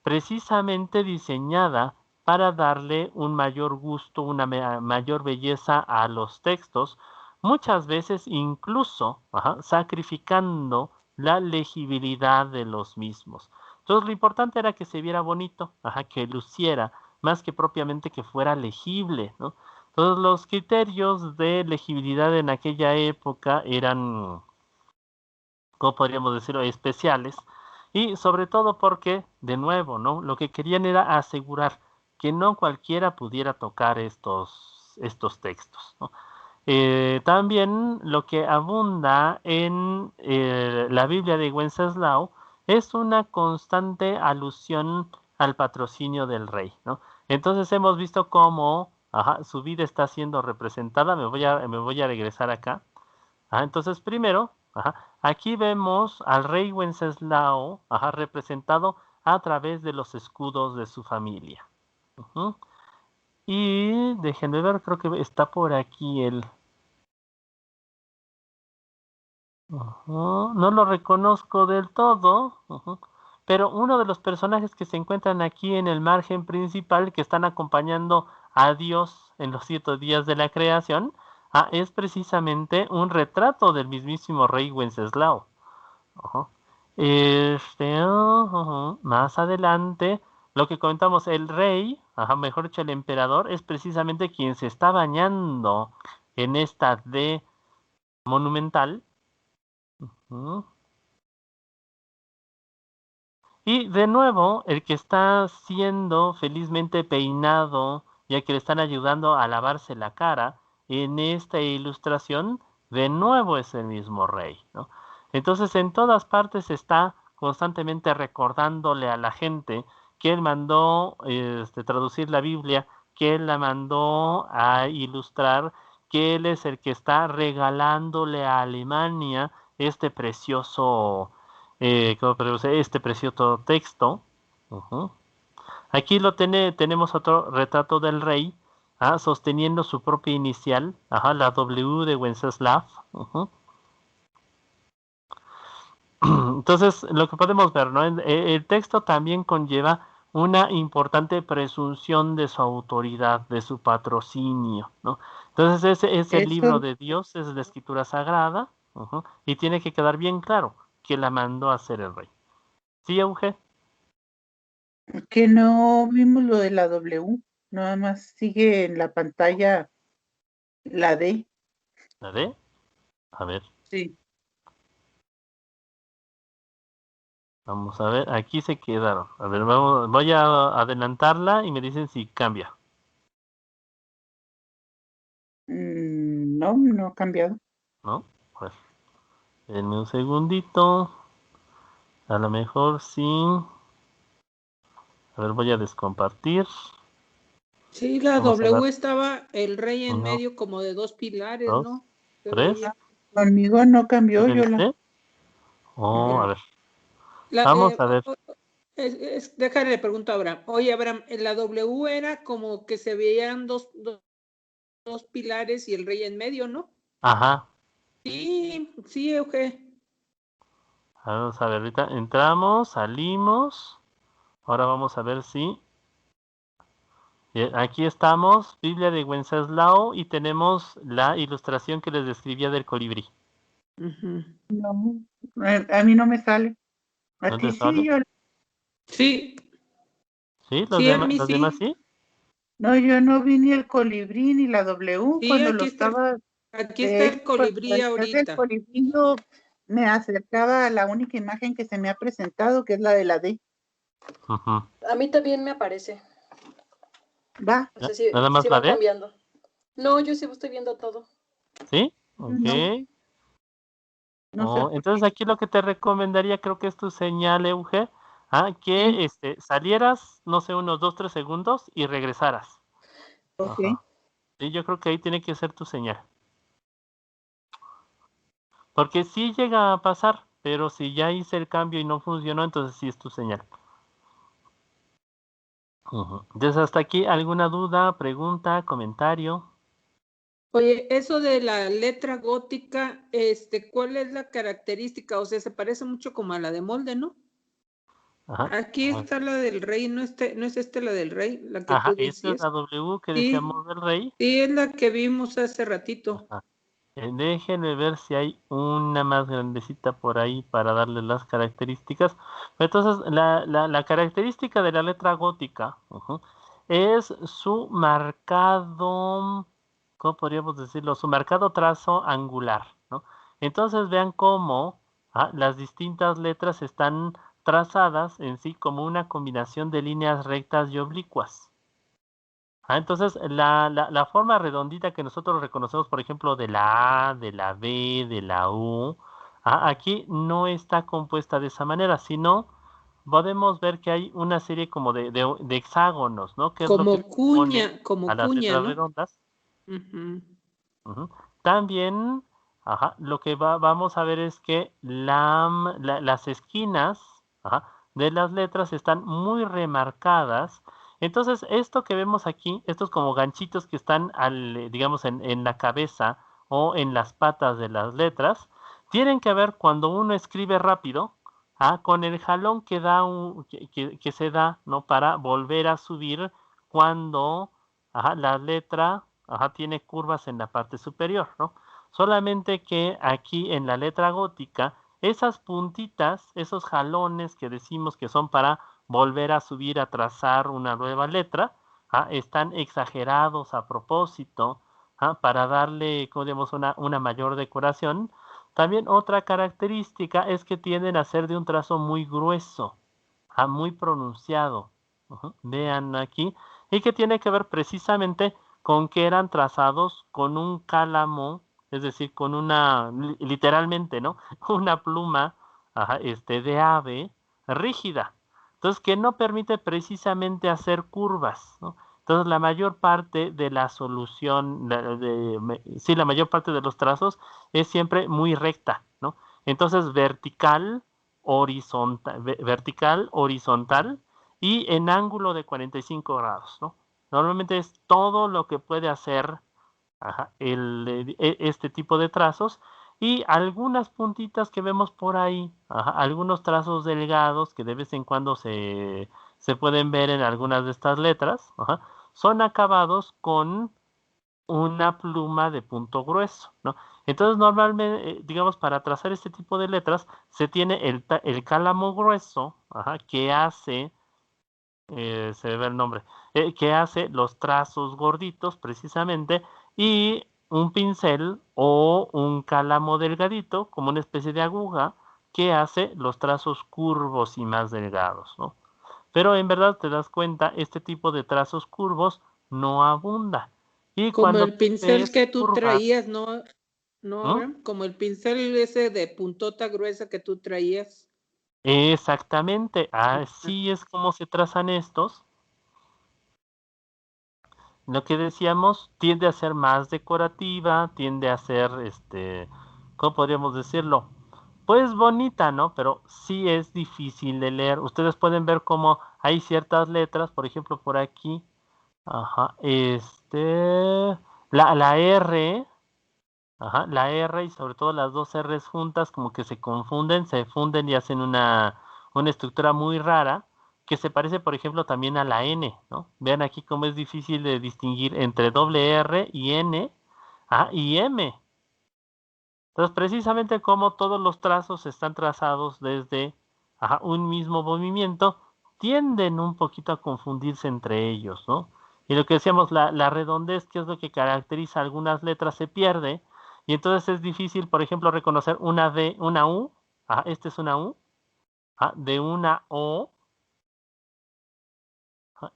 precisamente diseñada para darle un mayor gusto, una mayor belleza a los textos, muchas veces incluso sacrificando la legibilidad de los mismos. Entonces lo importante era que se viera bonito, que luciera, más que propiamente que fuera legible, ¿no? Todos los criterios de legibilidad en aquella época eran, ¿cómo podríamos decirlo?, especiales, y sobre todo porque, de nuevo, ¿no?, lo que querían era asegurar que no cualquiera pudiera tocar estos textos, ¿no? También lo que abunda en la Biblia de Wenceslao es una constante alusión al patrocinio del rey, ¿no? Entonces hemos visto cómo su vida está siendo representada. Me voy a regresar acá. Entonces primero, aquí vemos al rey Wenceslao representado a través de los escudos de su familia. Y déjenme ver, creo que está por aquí el... No lo reconozco del todo, pero uno de los personajes que se encuentran aquí en el margen principal, que están acompañando a Dios en los 7 días de la creación, es precisamente un retrato del mismísimo rey Wenceslao. Más adelante, lo que comentamos, el rey, mejor dicho, el emperador, es precisamente quien se está bañando en esta D monumental. Y de nuevo, el que está siendo felizmente peinado, ya que le están ayudando a lavarse la cara, en esta ilustración, de nuevo es el mismo rey, ¿no? Entonces, en todas partes está constantemente recordándole a la gente que él mandó traducir la Biblia, que él la mandó a ilustrar, que él es el que está regalándole a Alemania este precioso texto. Aquí tenemos otro retrato del rey, sosteniendo su propia inicial, la W de Wenceslav. Entonces, lo que podemos ver, ¿no? El texto también conlleva una importante presunción de su autoridad, de su patrocinio, ¿no? Entonces, ese es el libro de Dios, es la escritura sagrada, y tiene que quedar bien claro que la mandó a hacer el rey. ¿Sí, Euge? Que no vimos lo de la W, nada más sigue en la pantalla la D. ¿La D? A ver. Sí. Vamos a ver, aquí se quedaron. A ver, voy a adelantarla y me dicen si cambia. No ha cambiado. ¿No? Pues, denme un segundito. A lo mejor sí. A ver, voy a descompartir. Sí, la W estaba el rey en medio como de 2 pilares, dos, ¿no? 3. Conmigo no cambió, yo la... a ver. Vamos a ver. Déjale, le pregunto a Abraham. Oye, Abraham, en la W era como que se veían dos pilares y el rey en medio, ¿no? Ajá. Sí, Euge. Vamos a ver, ahorita entramos, salimos. Ahora vamos a ver si... Aquí estamos, Biblia de Wenceslao, y tenemos la ilustración que les describía del colibrí. No, a mí no me sale. ¿A ti sí? Sí. ¿Sí? ¿Los demás sí? No, yo no vi ni el colibrí ni la W sí, cuando lo estaba... Aquí está el colibrí ahorita. El colibrí yo me acercaba a la única imagen que se me ha presentado, que es la de la D. A mí también me aparece. Va. O sea, sí, ¿Nada más sí la van D? cambiando. No, yo sí estoy viendo todo. ¿Sí? Ok. No sé. Entonces aquí lo que te recomendaría, creo que es tu señal, Euge, que salieras, no sé, unos 2-3 segundos y regresaras. Ok. Sí, yo creo que ahí tiene que ser tu señal. Porque sí llega a pasar, pero si ya hice el cambio y no funcionó, entonces sí es tu señal. Entonces, hasta aquí, ¿alguna duda, pregunta, comentario? Oye, eso de la letra gótica, ¿cuál es la característica? O sea, se parece mucho como a la de molde, ¿no? Ajá. Aquí está la del rey, ¿no es la del rey, la que Ajá, tú esta es decías? la W que Sí, decíamos del rey. sí, es la que vimos hace ratito. Ajá. Déjenme ver si hay una más grandecita por ahí para darle las características. Entonces, la característica de la letra gótica es su marcado, ¿cómo podríamos decirlo? Su marcado trazo angular, ¿no? Entonces, vean cómo las distintas letras están trazadas en sí como una combinación de líneas rectas y oblicuas. Entonces, la forma redondita que nosotros reconocemos, por ejemplo, de la A, de la B, de la U, aquí no está compuesta de esa manera, sino podemos ver que hay una serie como de hexágonos, ¿no? Que es lo que compone a Como las cuña, letras ¿no? redondas. Ujú. También, lo que vamos a ver es que las esquinas de las letras están muy remarcadas. Entonces, esto que vemos aquí, estos como ganchitos que están, digamos, en la cabeza o en las patas de las letras, tienen que ver cuando uno escribe rápido, con el jalón que da que se da, ¿no? Para volver a subir cuando la letra tiene curvas en la parte superior, ¿no? Solamente que aquí en la letra gótica, esas puntitas, esos jalones que decimos que son para volver a subir, a trazar una nueva letra, están exagerados a propósito, para darle, como digamos, una mayor decoración. También otra característica es que tienden a ser de un trazo muy grueso, muy pronunciado. Vean aquí, y que tiene que ver precisamente con que eran trazados con un cálamo, es decir, con literalmente, ¿no? Una pluma, de ave rígida. Entonces, que no permite precisamente hacer curvas, ¿no? Entonces, la mayor parte de la solución, la mayor parte de los trazos es siempre muy recta, ¿no? Entonces, vertical, horizontal y en ángulo de 45 grados, ¿no? Normalmente es todo lo que puede hacer este tipo de trazos y algunas puntitas que vemos por ahí, algunos trazos delgados que de vez en cuando se pueden ver en algunas de estas letras, son acabados con una pluma de punto grueso, ¿no? Entonces, normalmente, digamos, para trazar este tipo de letras, se tiene el cálamo grueso, que hace, se ve el nombre, que hace los trazos gorditos, precisamente, y un pincel o un cálamo delgadito, como una especie de aguja, que hace los trazos curvos y más delgados, ¿no? Pero en verdad te das cuenta, este tipo de trazos curvos no abunda. Y Como cuando el pincel ves que tú curvas, traías, ¿no? ¿No, Abraham? Como el pincel ese de puntota gruesa que tú traías. exactamente, así es como se trazan estos. Lo que decíamos tiende a ser más decorativa, tiende a ser, ¿cómo podríamos decirlo? Pues bonita, ¿no? Pero sí es difícil de leer. Ustedes pueden ver cómo hay ciertas letras, por ejemplo, por aquí, la R, la R y sobre todo las dos R's juntas como que se confunden, se funden y hacen una estructura muy rara que se parece, por ejemplo, también a la N, ¿no? Vean aquí cómo es difícil de distinguir entre doble R y N, y M. Entonces, precisamente como todos los trazos están trazados desde un mismo movimiento, tienden un poquito a confundirse entre ellos, ¿no? Y lo que decíamos, la redondez, que es lo que caracteriza algunas letras, se pierde, y entonces es difícil, por ejemplo, reconocer una D, una U, esta es una U, de una O,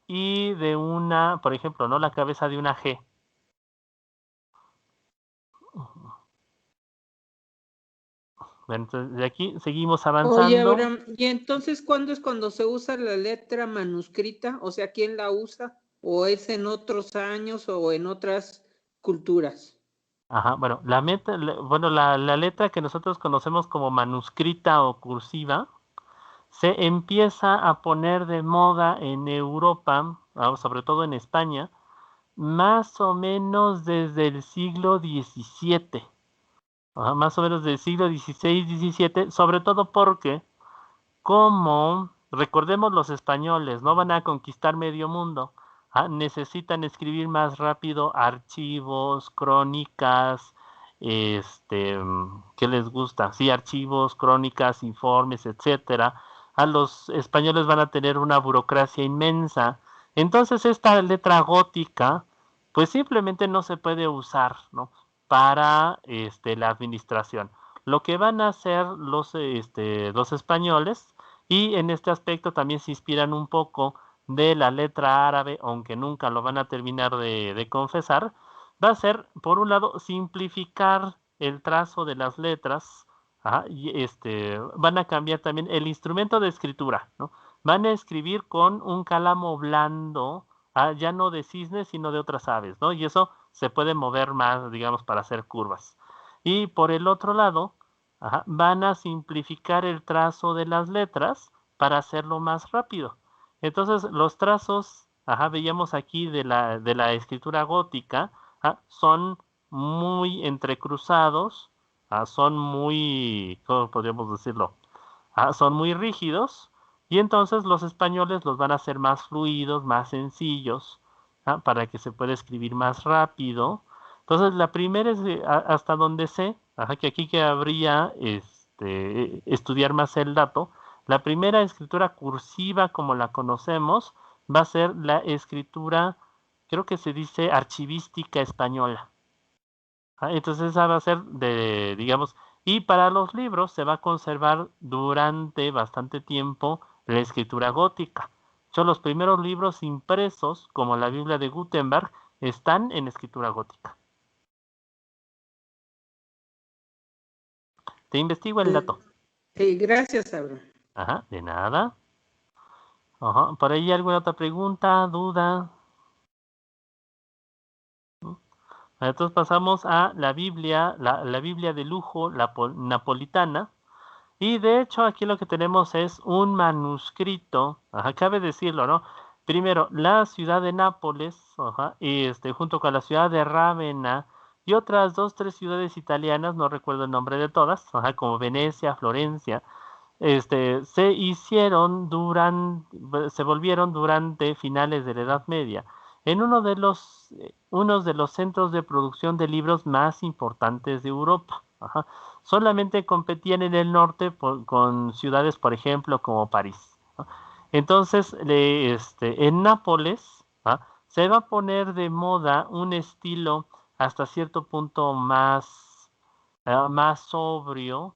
y de una, por ejemplo, ¿no? La cabeza de una G. Bueno, entonces, de aquí seguimos Oye, avanzando. Abraham, ¿y entonces cuándo es cuando se usa la letra manuscrita? O sea, ¿quién la usa? ¿O es en otros años o en otras culturas? Ajá, bueno, la letra que nosotros conocemos como manuscrita o cursiva se empieza a poner de moda en Europa, sobre todo en España, más o menos desde el siglo XVII. Más o menos del siglo XVI, XVII, sobre todo porque, como recordemos, los españoles no van a conquistar medio mundo, necesitan escribir más rápido archivos, crónicas, ¿qué les gusta? Sí, archivos, crónicas, informes, etcétera. A los españoles van a tener una burocracia inmensa. Entonces esta letra gótica, pues simplemente no se puede usar, ¿no? Para la administración. Lo que van a hacer los españoles, y en este aspecto también se inspiran un poco de la letra árabe, aunque nunca lo van a terminar de confesar, va a ser, por un lado, simplificar el trazo de las letras, y van a cambiar también el instrumento de escritura, ¿no? Van a escribir con un cálamo blando, ya no de cisnes, sino de otras aves, ¿no? Y eso se puede mover más, digamos, para hacer curvas. Y por el otro lado, van a simplificar el trazo de las letras para hacerlo más rápido. Entonces, los trazos, veíamos aquí de la escritura gótica, son muy entrecruzados, son muy, ¿cómo podríamos decirlo? Son muy rígidos, y entonces los españoles los van a hacer más fluidos, más sencillos, para que se pueda escribir más rápido. Entonces, la primera es, hasta donde sé, que aquí que habría estudiar más el dato, la primera escritura cursiva como la conocemos va a ser la escritura, creo que se dice archivística española. Entonces esa va a ser digamos, y para los libros se va a conservar durante bastante tiempo la escritura gótica. Los primeros libros impresos, como la Biblia de Gutenberg, están en escritura gótica. Te investigo el dato. Gracias, Abraham. De nada. ¿Por ahí alguna otra pregunta, duda? Entonces pasamos a la Biblia, la Biblia de lujo, la napolitana. Y de hecho aquí lo que tenemos es un manuscrito, cabe decirlo, ¿no? Primero, la ciudad de Nápoles, y junto con la ciudad de Rávena y otras 2, 3 ciudades italianas, no recuerdo el nombre de todas, como Venecia, Florencia, se volvieron durante finales de la Edad Media en uno de los centros de producción de libros más importantes de Europa. Solamente competían en el norte con ciudades, por ejemplo, como París. Entonces, en Nápoles, se va a poner de moda un estilo hasta cierto punto más sobrio,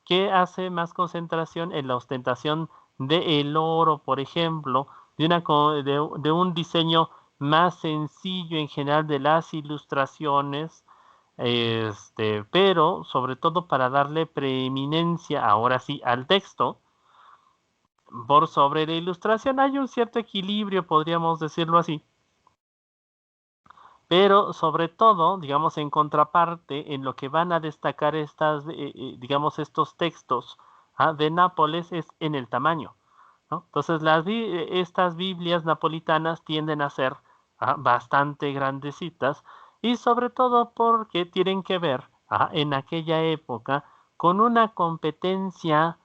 que hace más concentración en la ostentación del oro, por ejemplo, de un diseño más sencillo en general de las ilustraciones, pero sobre todo para darle preeminencia, ahora sí, al texto por sobre la ilustración. Hay un cierto equilibrio, podríamos decirlo así, pero sobre todo, digamos, en contraparte, en lo que van a destacar digamos, estos textos de Nápoles es en el tamaño, ¿no? Entonces, estas Biblias napolitanas tienden a ser bastante grandecitas, y sobre todo porque tienen que ver en aquella época con una competencia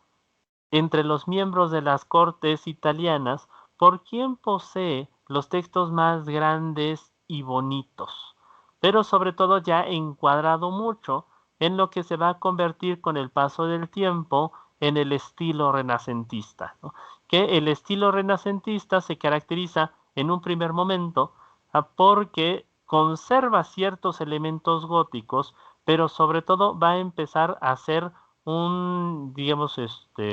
entre los miembros de las cortes italianas por quién posee los textos más grandes y bonitos, pero sobre todo ya encuadrado mucho en lo que se va a convertir con el paso del tiempo en el estilo renacentista, ¿no? Que el estilo renacentista se caracteriza en un primer momento porque conserva ciertos elementos góticos, pero sobre todo va a empezar a ser digamos,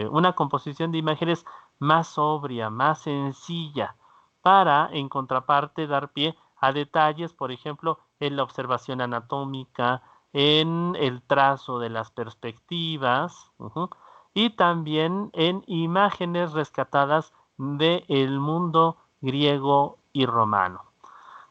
una composición de imágenes más sobria, más sencilla, para, en contraparte, dar pie a detalles, por ejemplo, en la observación anatómica, en el trazo de las perspectivas, y también en imágenes rescatadas del mundo griego y romano.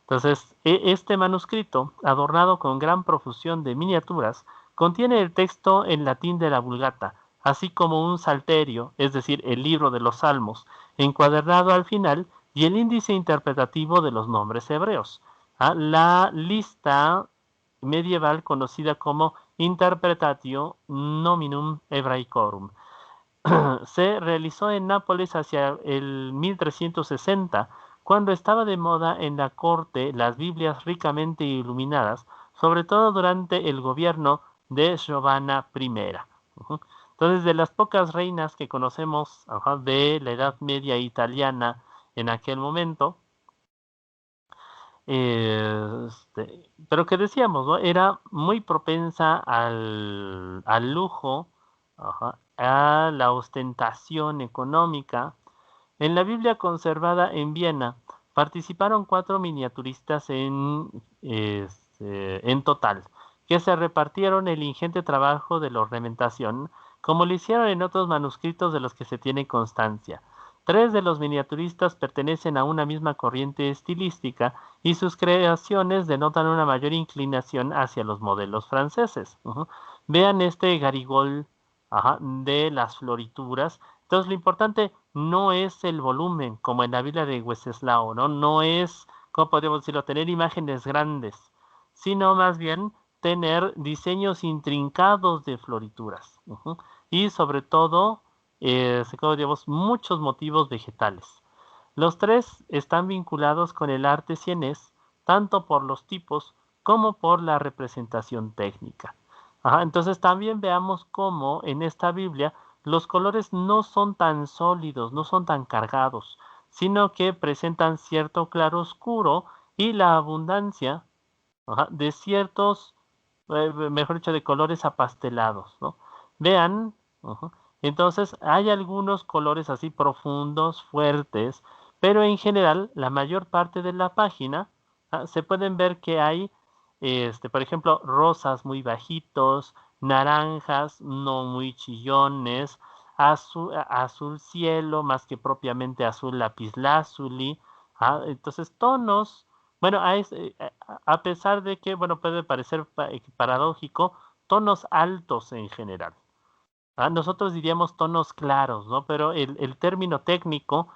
Entonces, este manuscrito, adornado con gran profusión de miniaturas, contiene el texto en latín de la Vulgata, así como un salterio, es decir, el libro de los Salmos, encuadernado al final, y el índice interpretativo de los nombres hebreos. La lista medieval conocida como Interpretatio Nominum Hebraicorum. Se realizó en Nápoles hacia el 1360, cuando estaba de moda en la corte las Biblias ricamente iluminadas, sobre todo durante el gobierno de Giovanna I. Entonces, de las pocas reinas que conocemos de la Edad Media italiana en aquel momento, pero que decíamos, ¿no? Era muy propensa al lujo, a la ostentación económica. En la Biblia conservada en Viena participaron 4 miniaturistas en total, que se repartieron el ingente trabajo de la ornamentación, como lo hicieron en otros manuscritos de los que se tiene constancia. 3 de los miniaturistas pertenecen a una misma corriente estilística y sus creaciones denotan una mayor inclinación hacia los modelos franceses. Vean este Garigol de las florituras. Entonces, lo importante no es el volumen, como en la Biblia de Wenceslao, ¿no? No es, ¿cómo podríamos decirlo?, tener imágenes grandes, sino más bien tener diseños intrincados de florituras. Y sobre todo, muchos motivos vegetales. Los 3 están vinculados con el arte sienés, tanto por los tipos como por la representación técnica. Entonces también veamos cómo en esta Biblia los colores no son tan sólidos, no son tan cargados, sino que presentan cierto claroscuro y la abundancia de ciertos, mejor dicho, de colores apastelados, ¿no? Vean, entonces hay algunos colores así profundos, fuertes, pero en general la mayor parte de la página se pueden ver que hay, por ejemplo, rosas muy bajitos, naranjas no muy chillones, azul cielo más que propiamente azul lapislázuli, entonces tonos, bueno, a pesar de que, bueno, puede parecer paradójico, tonos altos en general. Nosotros diríamos tonos claros, ¿no? Pero el término técnico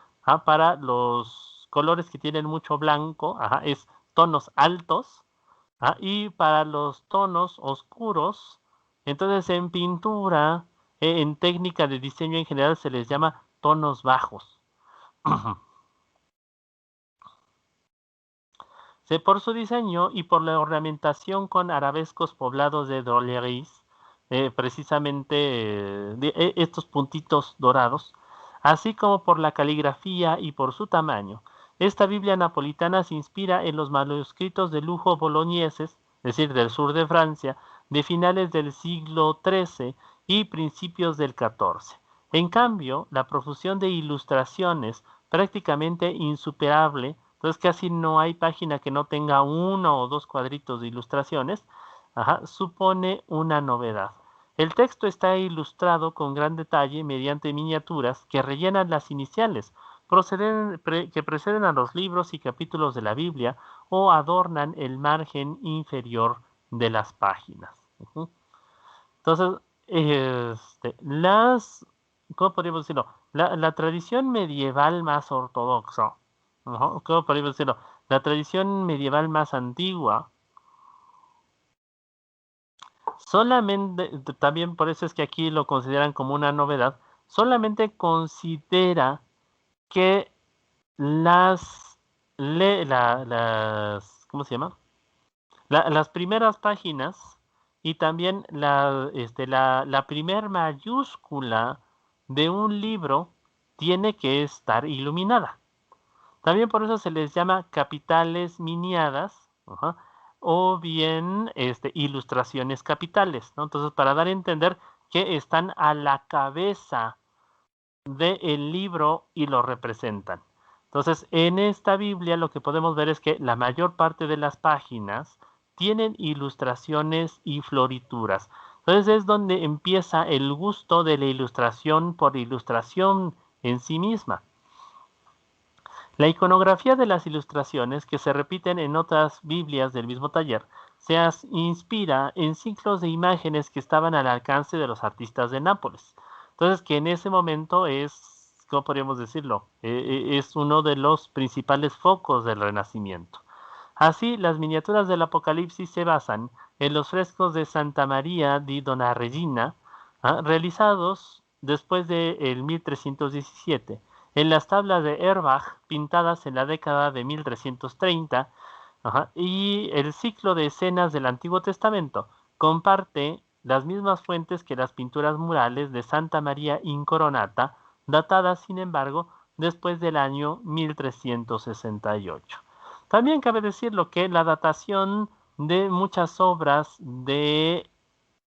para los colores que tienen mucho blanco es tonos altos, y para los tonos oscuros, entonces en pintura, en técnica de diseño en general se les llama tonos bajos. Por su diseño y por la ornamentación con arabescos poblados de drolleries, precisamente estos puntitos dorados, así como por la caligrafía y por su tamaño. Esta Biblia napolitana se inspira en los manuscritos de lujo boloñeses, es decir, del sur de Francia, de finales del siglo XIII y principios del XIV. En cambio, la profusión de ilustraciones, prácticamente insuperable, entonces casi no hay página que no tenga 1 o 2 cuadritos de ilustraciones, supone una novedad. El texto está ilustrado con gran detalle mediante miniaturas que rellenan las iniciales, que preceden a los libros y capítulos de la Biblia o adornan el margen inferior de las páginas. Entonces, ¿cómo podríamos decirlo? La tradición medieval más ortodoxa, ¿cómo podríamos decirlo? La tradición medieval más antigua, solamente, también por eso es que aquí lo consideran como una novedad, solamente considera que ¿cómo se llama? Las primeras páginas y también la primer mayúscula de un libro tiene que estar iluminada. También por eso se les llama capitales miniadas, o bien ilustraciones capitales, ¿no? Entonces, para dar a entender que están a la cabeza del libro y lo representan. Entonces, en esta Biblia lo que podemos ver es que la mayor parte de las páginas tienen ilustraciones y florituras. Entonces es donde empieza el gusto de la ilustración por ilustración en sí misma. La iconografía de las ilustraciones, que se repiten en otras Biblias del mismo taller, se inspira en ciclos de imágenes que estaban al alcance de los artistas de Nápoles. Entonces, que en ese momento es, ¿cómo podríamos decirlo? Es uno de los principales focos del Renacimiento. Así, las miniaturas del Apocalipsis se basan en los frescos de Santa María di Donna Regina, realizados después del 1317, en las tablas de Erbach, pintadas en la década de 1330, y el ciclo de escenas del Antiguo Testamento comparte las mismas fuentes que las pinturas murales de Santa María Incoronata, datadas, sin embargo, después del año 1368. También cabe decirlo que la datación de muchas obras de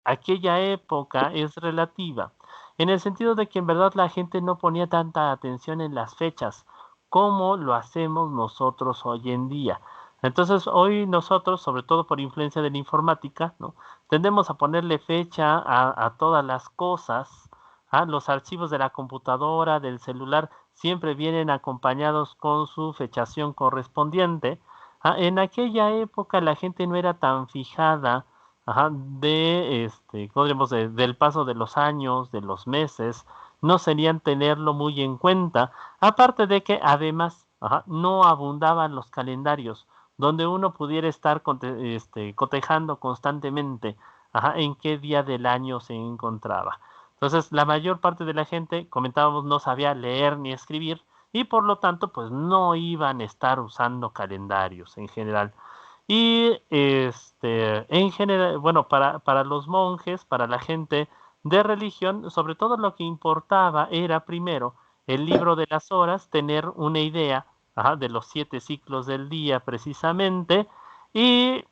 aquella época es relativa, en el sentido de que en verdad la gente no ponía tanta atención en las fechas como lo hacemos nosotros hoy en día. Entonces hoy nosotros, sobre todo por influencia de la informática, ¿no?, tendemos a ponerle fecha a todas las cosas. Los archivos de la computadora, del celular, siempre vienen acompañados con su fechación correspondiente. En aquella época la gente no era tan fijada del paso de los años, de los meses, no serían tenerlo muy en cuenta, aparte de que además no abundaban los calendarios donde uno pudiera estar cotejando constantemente en qué día del año se encontraba. Entonces, la mayor parte de la gente, comentábamos, no sabía leer ni escribir y por lo tanto, pues no iban a estar usando calendarios en general. Y en general, bueno, para los monjes, para la gente de religión, sobre todo lo que importaba era primero el libro de las horas, tener una idea de los 7 ciclos del día precisamente, y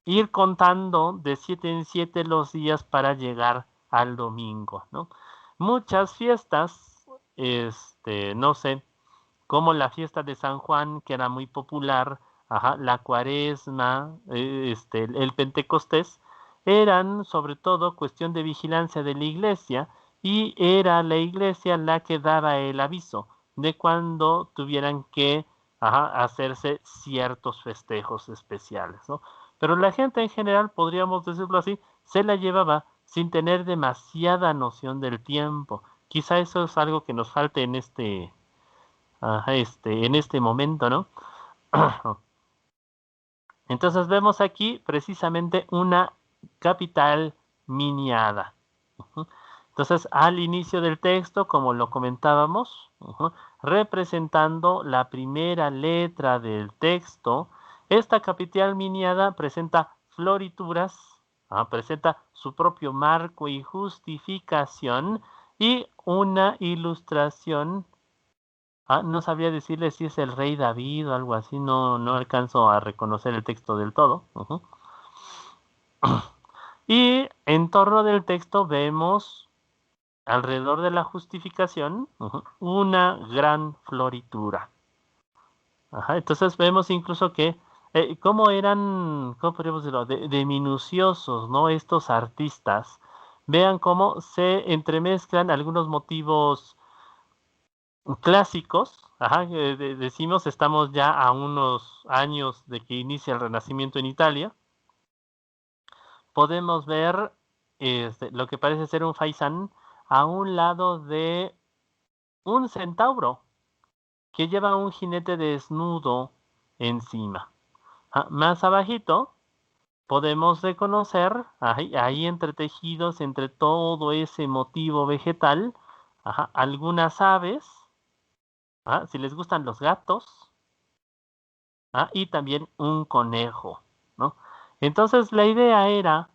ir contando de 7 en 7 los días para llegar al domingo, ¿no? Muchas fiestas, no sé, como la fiesta de San Juan, que era muy popular, la Cuaresma, el Pentecostés, eran sobre todo cuestión de vigilancia de la iglesia, y era la iglesia la que daba el aviso de cuando tuvieran que hacerse ciertos festejos especiales, ¿no? Pero la gente en general, podríamos decirlo así, se la llevaba sin tener demasiada noción del tiempo. Quizá eso es algo que nos falte en en este momento, ¿no? Entonces vemos aquí precisamente una capital miniada. Entonces, al inicio del texto, como lo comentábamos, representando la primera letra del texto, esta capital miniada presenta florituras, presenta su propio marco y justificación y una ilustración. No sabría decirle si es el rey David o algo así, no alcanzo a reconocer el texto del todo. Y en torno del texto vemos, alrededor de la justificación, una gran floritura. Entonces vemos incluso que cómo eran, ¿cómo podríamos decirlo?, de minuciosos, ¿no?, estos artistas. Vean cómo se entremezclan algunos motivos clásicos. Decimos, estamos ya a unos años de que inicia el Renacimiento en Italia. Podemos ver lo que parece ser un faisán a un lado de un centauro que lleva un jinete desnudo encima. Más abajito podemos reconocer ahí entretejidos entre todo ese motivo vegetal, algunas aves, si les gustan los gatos, y también un conejo, ¿no? Entonces la idea era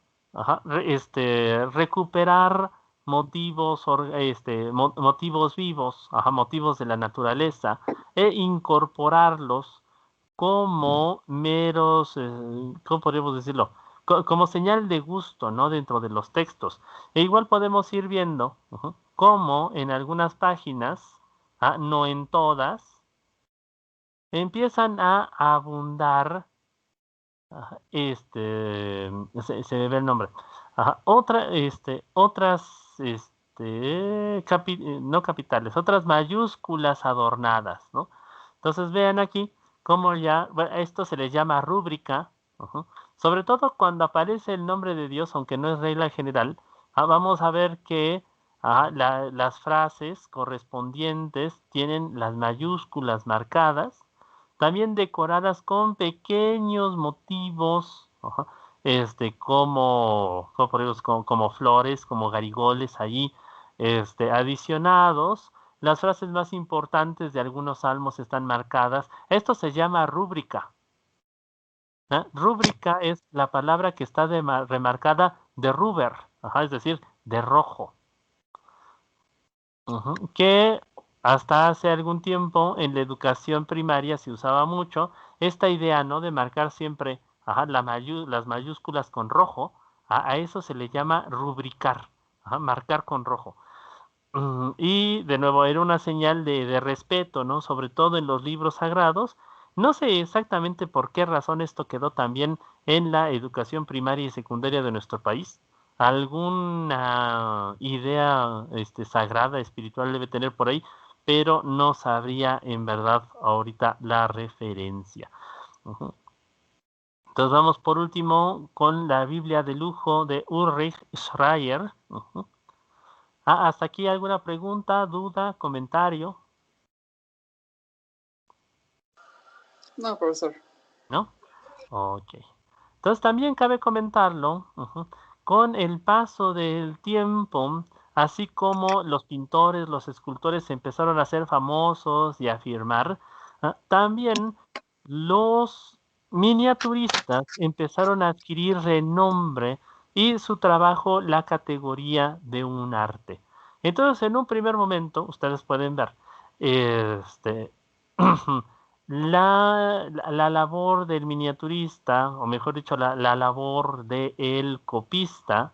recuperar motivos, motivos vivos, motivos de la naturaleza, e incorporarlos como meros, ¿cómo podríamos decirlo?, como señal de gusto, ¿no?, dentro de los textos. E igual podemos ir viendo cómo en algunas páginas, no en todas, empiezan a abundar, se me ve el nombre, otras, no capitales, otras mayúsculas adornadas, ¿no? Entonces vean aquí cómo ya, bueno, esto se le llama rúbrica, sobre todo cuando aparece el nombre de Dios, aunque no es regla general. Vamos a ver que las frases correspondientes tienen las mayúsculas marcadas, también decoradas con pequeños motivos, como flores, como garigoles allí, adicionados. Las frases más importantes de algunos salmos están marcadas. Esto se llama rúbrica. Rúbrica es la palabra que está remarcada de rubber, es decir, de rojo. Que hasta hace algún tiempo en la educación primaria se usaba mucho esta idea, ¿no? De marcar siempre las mayúsculas con rojo. A eso se le llama rubricar, marcar con rojo. Y de nuevo era una señal de respeto, ¿no? Sobre todo en los libros sagrados. No sé exactamente por qué razón esto quedó también en la educación primaria y secundaria de nuestro país. Alguna idea sagrada, espiritual debe tener por ahí, pero no sabría en verdad ahorita la referencia. Entonces vamos por último con la Biblia de lujo de Ulrich Schreier. ¿Hasta aquí alguna pregunta, duda, comentario? No, profesor. ¿No? Ok. Entonces también cabe comentarlo, con el paso del tiempo, así como los pintores, los escultores se empezaron a hacer famosos y a firmar, también los miniaturistas empezaron a adquirir renombre y su trabajo la categoría de un arte. Entonces, en un primer momento, ustedes pueden ver, la labor del miniaturista, o mejor dicho, la labor del copista,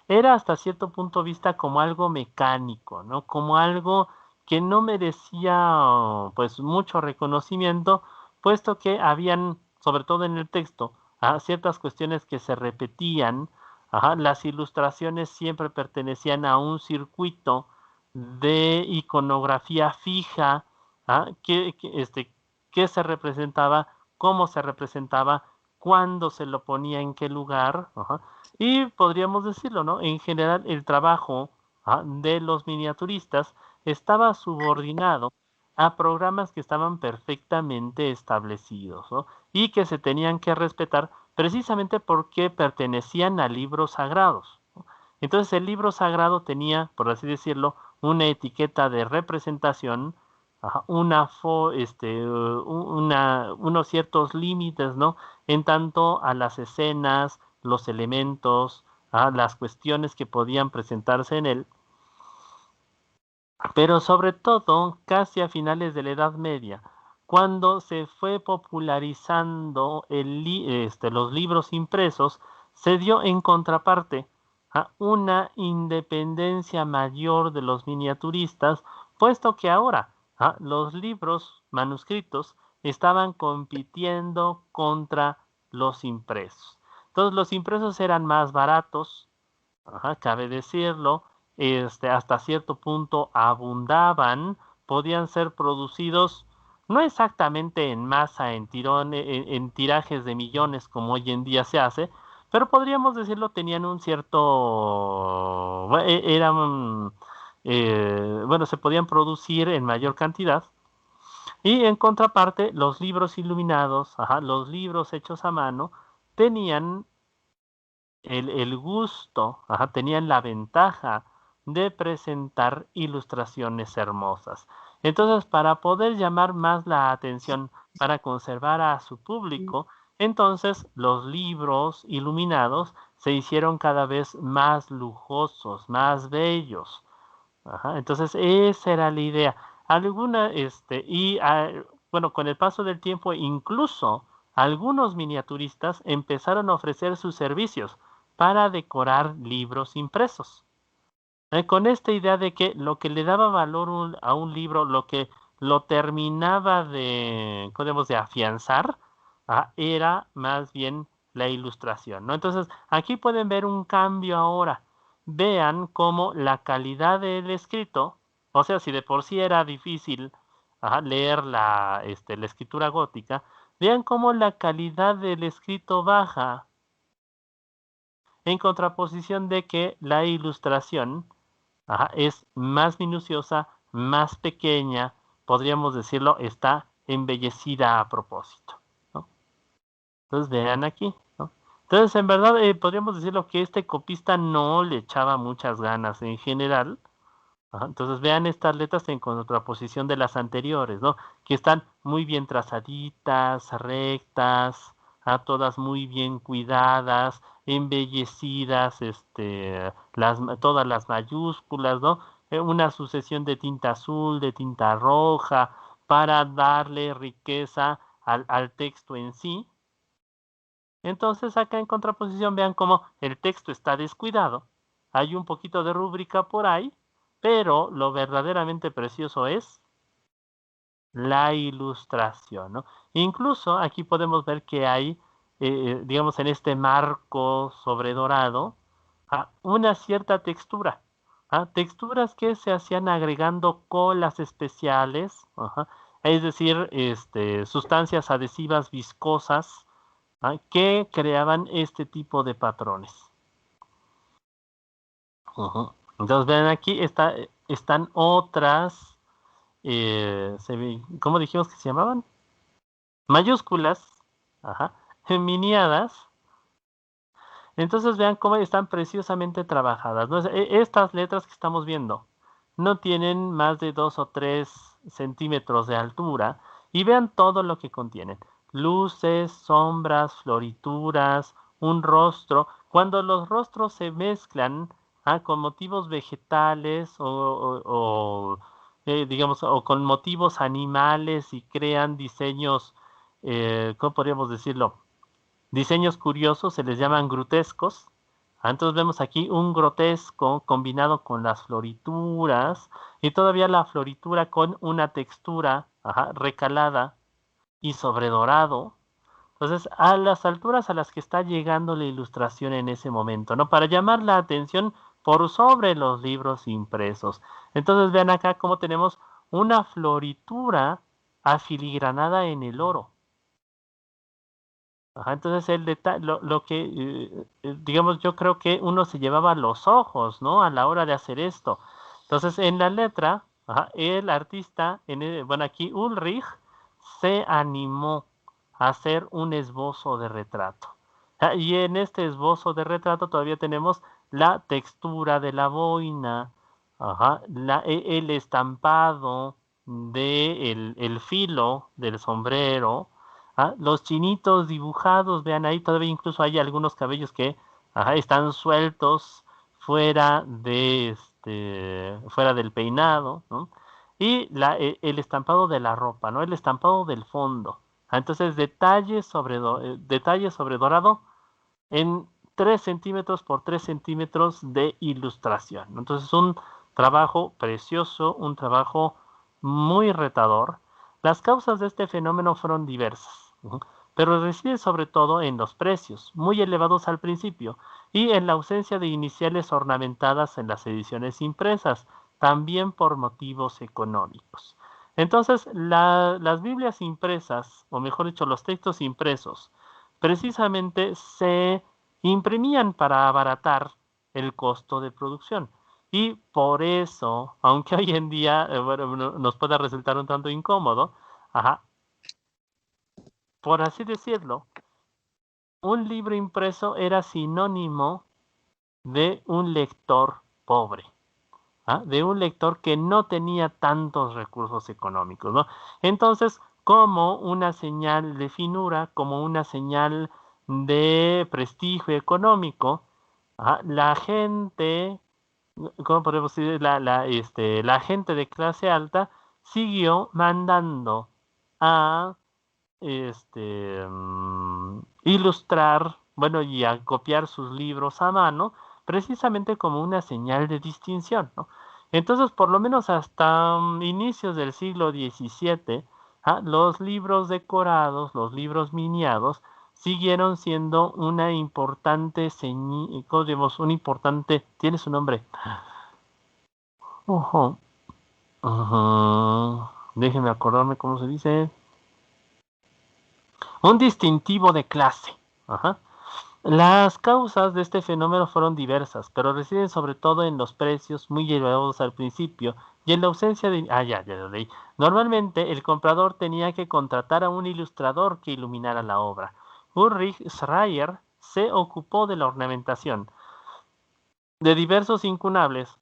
era hasta cierto punto vista como algo mecánico, ¿no? Como algo que no merecía pues mucho reconocimiento, puesto que habían, sobre todo en el texto, ciertas cuestiones que se repetían. Las ilustraciones siempre pertenecían a un circuito de iconografía fija, qué se representaba, cómo se representaba, cuándo se lo ponía, en qué lugar. Y podríamos decirlo, ¿no? En general, el trabajo de los miniaturistas estaba subordinado a programas que estaban perfectamente establecidos, ¿no? Y que se tenían que respetar precisamente porque pertenecían a libros sagrados, ¿no? Entonces el libro sagrado tenía, por así decirlo, una etiqueta de representación, unos ciertos límites, ¿no? En tanto a las escenas, los elementos, las cuestiones que podían presentarse en él. Pero sobre todo, casi a finales de la Edad Media, cuando se fue popularizando los libros impresos, se dio en contraparte a una independencia mayor de los miniaturistas, puesto que ahora los libros manuscritos estaban compitiendo contra los impresos. Entonces los impresos eran más baratos, cabe decirlo, hasta cierto punto abundaban, podían ser producidos no exactamente en masa, en tirajes de millones como hoy en día se hace, pero podríamos decirlo, tenían un cierto, se podían producir en mayor cantidad. Y en contraparte, los libros iluminados, los libros hechos a mano, tenían el gusto, tenían la ventaja de presentar ilustraciones hermosas. Entonces, para poder llamar más la atención, para conservar a su público, entonces los libros iluminados se hicieron cada vez más lujosos, más bellos. Entonces, esa era la idea. Con el paso del tiempo, incluso algunos miniaturistas empezaron a ofrecer sus servicios para decorar libros impresos. Con esta idea de que lo que le daba valor a un libro, lo que lo terminaba de afianzar, era más bien la ilustración, ¿no? Entonces, aquí pueden ver un cambio ahora. Vean cómo la calidad del escrito, o sea, si de por sí era difícil leer la escritura gótica, vean cómo la calidad del escrito baja, en contraposición de que la ilustración es más minuciosa, más pequeña, podríamos decirlo, está embellecida a propósito, ¿no? Entonces vean aquí, ¿no? Entonces, en verdad, podríamos decirlo que este copista no le echaba muchas ganas en general. Entonces vean estas letras en contraposición de las anteriores, ¿no? Que están muy bien trazaditas, rectas, todas muy bien cuidadas, embellecidas, todas las mayúsculas, ¿no? Una sucesión de tinta azul, de tinta roja, para darle riqueza al texto en sí. Entonces acá en contraposición vean cómo el texto está descuidado, hay un poquito de rúbrica por ahí, pero lo verdaderamente precioso es la ilustración, ¿no? Incluso aquí podemos ver que hay, digamos, en este marco sobredorado, una cierta textura. Texturas que se hacían agregando colas especiales, es decir, sustancias adhesivas viscosas, que creaban este tipo de patrones. Entonces, ven aquí, están otras, ¿cómo dijimos que se llamaban? Mayúsculas, miniadas. Entonces vean cómo están preciosamente trabajadas, ¿no? Estas letras que estamos viendo no tienen más de 2 o 3 centímetros de altura, y vean todo lo que contienen: luces, sombras, florituras, un rostro. Cuando los rostros se mezclan con motivos vegetales digamos, o con motivos animales, y crean diseños, ¿cómo podríamos decirlo? Diseños curiosos, se les llaman grutescos. Entonces vemos aquí un grotesco combinado con las florituras, y todavía la floritura con una textura recalada y sobredorado. Entonces, a las alturas a las que está llegando la ilustración en ese momento, ¿no? Para llamar la atención por sobre los libros impresos. Entonces vean acá cómo tenemos una floritura afiligranada en el oro. Entonces lo que, digamos, yo creo que uno se llevaba los ojos, ¿no? A la hora de hacer esto. Entonces, en la letra, el artista, bueno, aquí Ulrich, se animó a hacer un esbozo de retrato. Y en este esbozo de retrato todavía tenemos la textura de la boina, el estampado el filo del sombrero, los chinitos dibujados, vean ahí, todavía incluso hay algunos cabellos que están sueltos fuera fuera del peinado, ¿no? Y el estampado de la ropa, ¿no? El estampado del fondo. Entonces, detalle sobre dorado en 3 centímetros por 3 centímetros de ilustración. Entonces, un trabajo precioso, un trabajo muy retador. Las causas de este fenómeno fueron diversas, pero reside sobre todo en los precios, muy elevados al principio, y en la ausencia de iniciales ornamentadas en las ediciones impresas, también por motivos económicos. Entonces, las Biblias impresas, o mejor dicho, los textos impresos, precisamente se imprimían para abaratar el costo de producción. Y por eso, aunque hoy en día nos pueda resultar un tanto incómodo, por así decirlo, un libro impreso era sinónimo de un lector pobre, de un lector que no tenía tantos recursos económicos, ¿no? Entonces, como una señal de finura, como una señal de prestigio económico, la gente, ¿cómo podemos decir? La gente de clase alta siguió mandando a ilustrar, bueno, y a copiar sus libros a mano, precisamente como una señal de distinción, ¿no? Entonces, por lo menos hasta inicios del siglo XVII, los libros decorados, los libros miniados, siguieron siendo una importante un importante, tiene su nombre. Déjenme acordarme cómo se dice. Un distintivo de clase. Ajá. Las causas de este fenómeno fueron diversas, pero residen sobre todo en los precios muy elevados al principio y en la ausencia de... ya lo leí. Normalmente el comprador tenía que contratar a un ilustrador que iluminara la obra. Ulrich Schreier se ocupó de la ornamentación de diversos incunables,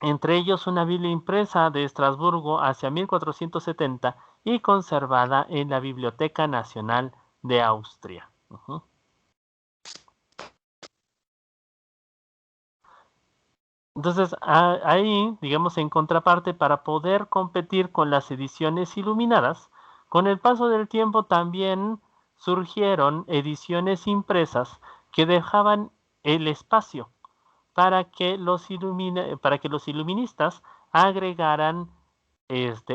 entre ellos una Biblia impresa de Estrasburgo hacia 1470 y conservada en la Biblioteca Nacional de Austria. Entonces, ahí, digamos, en contraparte, para poder competir con las ediciones iluminadas, con el paso del tiempo también surgieron ediciones impresas que dejaban el espacio para que los iluministas agregaran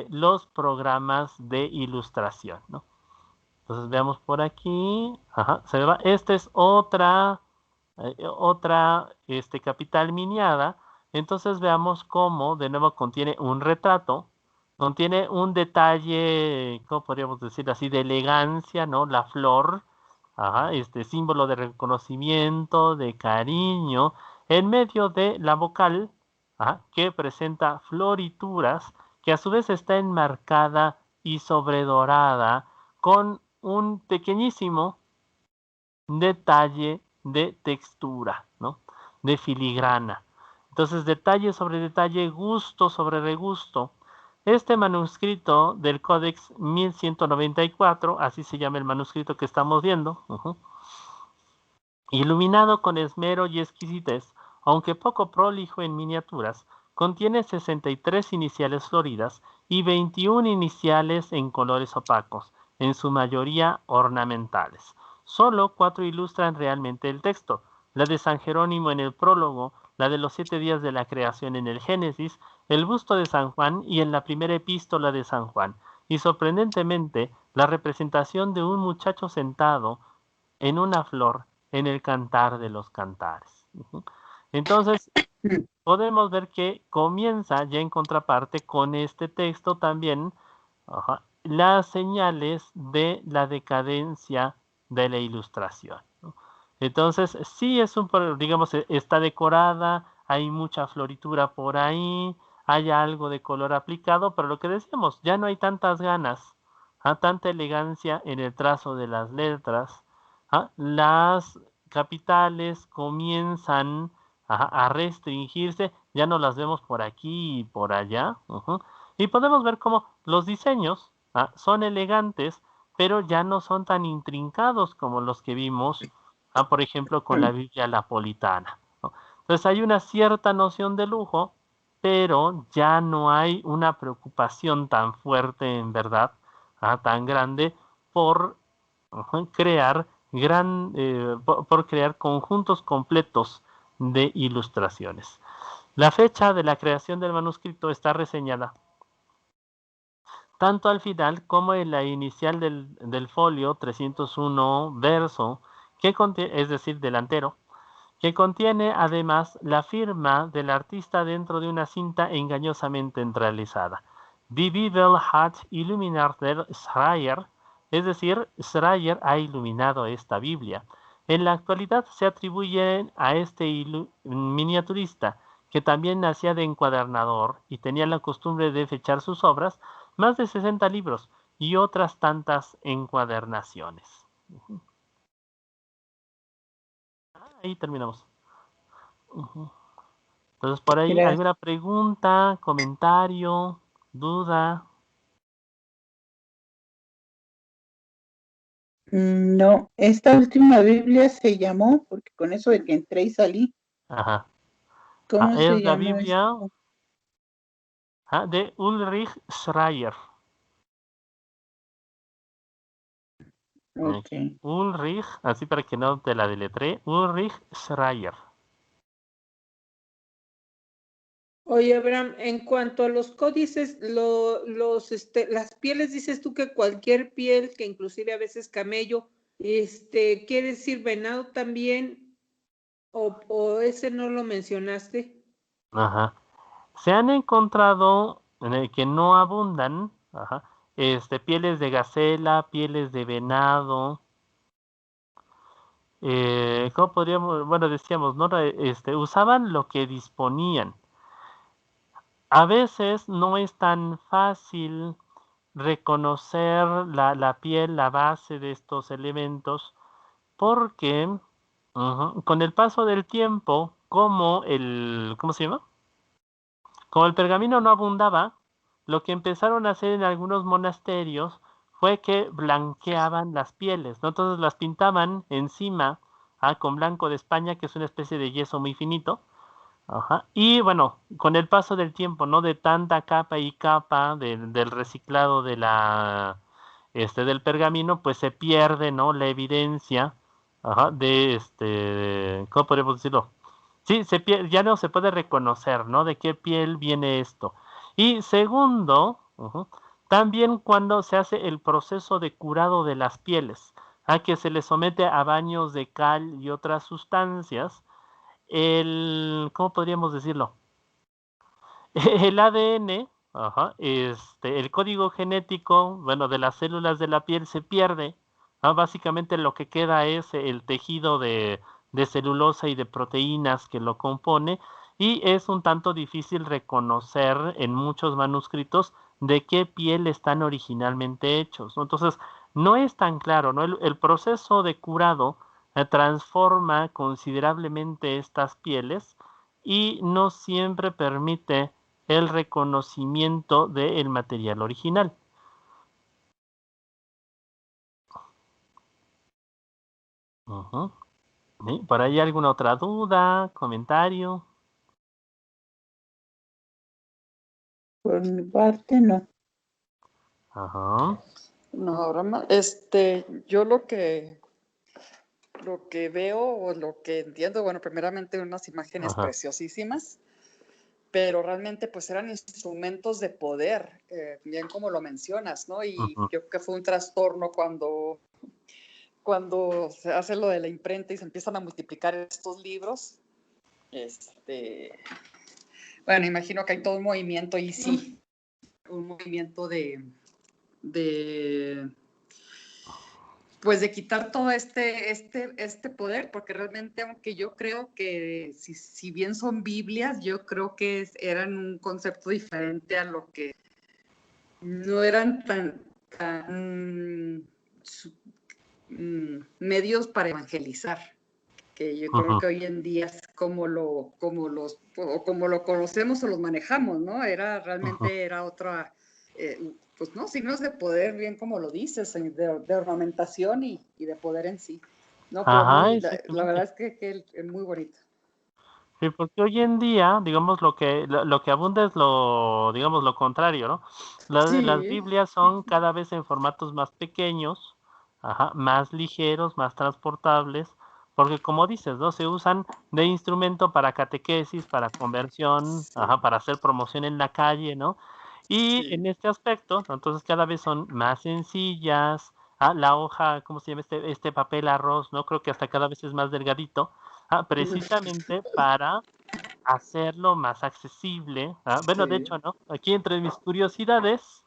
los programas de ilustración, ¿no? Entonces veamos por aquí. Ajá, se va. Esta es otra capital miniada. Entonces veamos cómo de nuevo contiene un retrato, contiene un detalle, ¿cómo podríamos decir así? De elegancia, ¿no? La flor, ajá, símbolo de reconocimiento, de cariño, en medio de la vocal, ajá, que presenta florituras, que a su vez está enmarcada y sobredorada con un pequeñísimo detalle de textura, ¿no? De filigrana. Entonces, detalle sobre detalle, gusto sobre regusto. Este manuscrito del Códex 1194, así se llama el manuscrito que estamos viendo, iluminado con esmero y exquisitez, aunque poco prolijo en miniaturas, contiene 63 iniciales floridas y 21 iniciales en colores opacos, en su mayoría ornamentales. Solo 4 ilustran realmente el texto, la de San Jerónimo en el prólogo, la de los 7 días de la creación en el Génesis, el busto de San Juan y en la primera epístola de San Juan, y sorprendentemente la representación de un muchacho sentado en una flor en el Cantar de los Cantares. Entonces, podemos ver que comienza ya en contraparte con este texto también las señales de la decadencia de la ilustración, ¿no? Entonces, sí es digamos, está decorada, hay mucha floritura por ahí, hay algo de color aplicado, pero lo que decíamos, ya no hay tantas ganas, tanta elegancia en el trazo de las letras. Las capitales comienzan a restringirse, ya no las vemos por aquí y por allá. Y podemos ver cómo los diseños son elegantes, pero ya no son tan intrincados como los que vimos, por ejemplo, con la Biblia napolitana, ¿no? Entonces hay una cierta noción de lujo, pero ya no hay una preocupación tan fuerte, en verdad, tan grande por crear por crear conjuntos completos de ilustraciones. La fecha de la creación del manuscrito está reseñada tanto al final como en la inicial del folio 301 verso, es decir, delantero, que contiene además la firma del artista dentro de una cinta engañosamente entrelazada. Die Bibel hat illuminat der Schreier, es decir, Schreier ha iluminado esta Biblia. En la actualidad se atribuye a este miniaturista, que también nacía de encuadernador y tenía la costumbre de fechar sus obras, más de 60 libros y otras tantas encuadernaciones. Ahí terminamos. Entonces, por ahí, Gracias. ¿alguna pregunta, comentario, duda? No, esta última Biblia se llamó, porque con eso de que entré y salí, Ajá. ¿cómo se Es la llamó Biblia esto? de Ulrich Schreier. Okay. Ulrich, así para que no te la deletré, Ulrich Schreier. Oye, Abraham, en cuanto a los códices, las pieles, dices tú que cualquier piel, que inclusive a veces camello, ¿quiere decir venado también? ¿O ese no lo mencionaste? Ajá. Se han encontrado en el que no abundan, pieles de gacela, pieles de venado, ¿cómo podríamos? Bueno, decíamos, ¿no? Usaban lo que disponían. A veces no es tan fácil reconocer la piel, la base de estos elementos, porque con el paso del tiempo, ¿cómo se llama? Como el pergamino no abundaba, lo que empezaron a hacer en algunos monasterios fue que blanqueaban las pieles, ¿no? Entonces las pintaban encima con blanco de España, que es una especie de yeso muy finito. Y bueno, con el paso del tiempo, ¿no? De tanta capa y capa del reciclado del pergamino, pues se pierde, ¿no? La evidencia, ¿cómo podríamos decirlo? Sí, ya no se puede reconocer, ¿no? De qué piel viene esto. Y segundo, también cuando se hace el proceso de curado de las pieles, que se le somete a baños de cal y otras sustancias, ¿cómo podríamos decirlo? El ADN, el código genético, bueno, de las células de la piel se pierde. Básicamente lo que queda es el tejido de celulosa y de proteínas que lo compone, y es un tanto difícil reconocer en muchos manuscritos de qué piel están originalmente hechos, ¿no? Entonces, no es tan claro, ¿no? El proceso de curado transforma considerablemente estas pieles y no siempre permite el reconocimiento del material original. ¿Sí? ¿Por ahí alguna otra duda, comentario? Por mi parte, no. No, Rama, yo lo que veo o lo que entiendo, bueno, primeramente unas imágenes preciosísimas, pero realmente pues eran instrumentos de poder, bien como lo mencionas, ¿no? Y yo creo que fue un trastorno cuando se hace lo de la imprenta y se empiezan a multiplicar estos libros. Bueno, imagino que hay todo un movimiento y sí, un movimiento de pues de quitar todo este poder, porque realmente, aunque yo creo que si bien son Biblias, yo creo que eran un concepto diferente a lo que no eran tan medios para evangelizar, que yo creo que hoy en día es como lo conocemos o los manejamos, ¿no? Realmente era otra, pues no, signos de poder, bien como lo dices, de ornamentación y de poder en sí. No, pero la verdad es que es muy bonito. Sí, porque hoy en día, digamos, lo que abunda es digamos, lo contrario, ¿no? Las Biblias son cada vez en formatos más pequeños, más ligeros, más transportables, porque como dices, ¿no? Se usan de instrumento para catequesis, para conversión, para hacer promoción en la calle, ¿no? Y en este aspecto, entonces cada vez son más sencillas, la hoja, ¿cómo se llama? Este papel arroz, ¿no? Creo que hasta cada vez es más delgadito, precisamente para hacerlo más accesible. Bueno, de hecho, ¿no? Aquí entre mis curiosidades,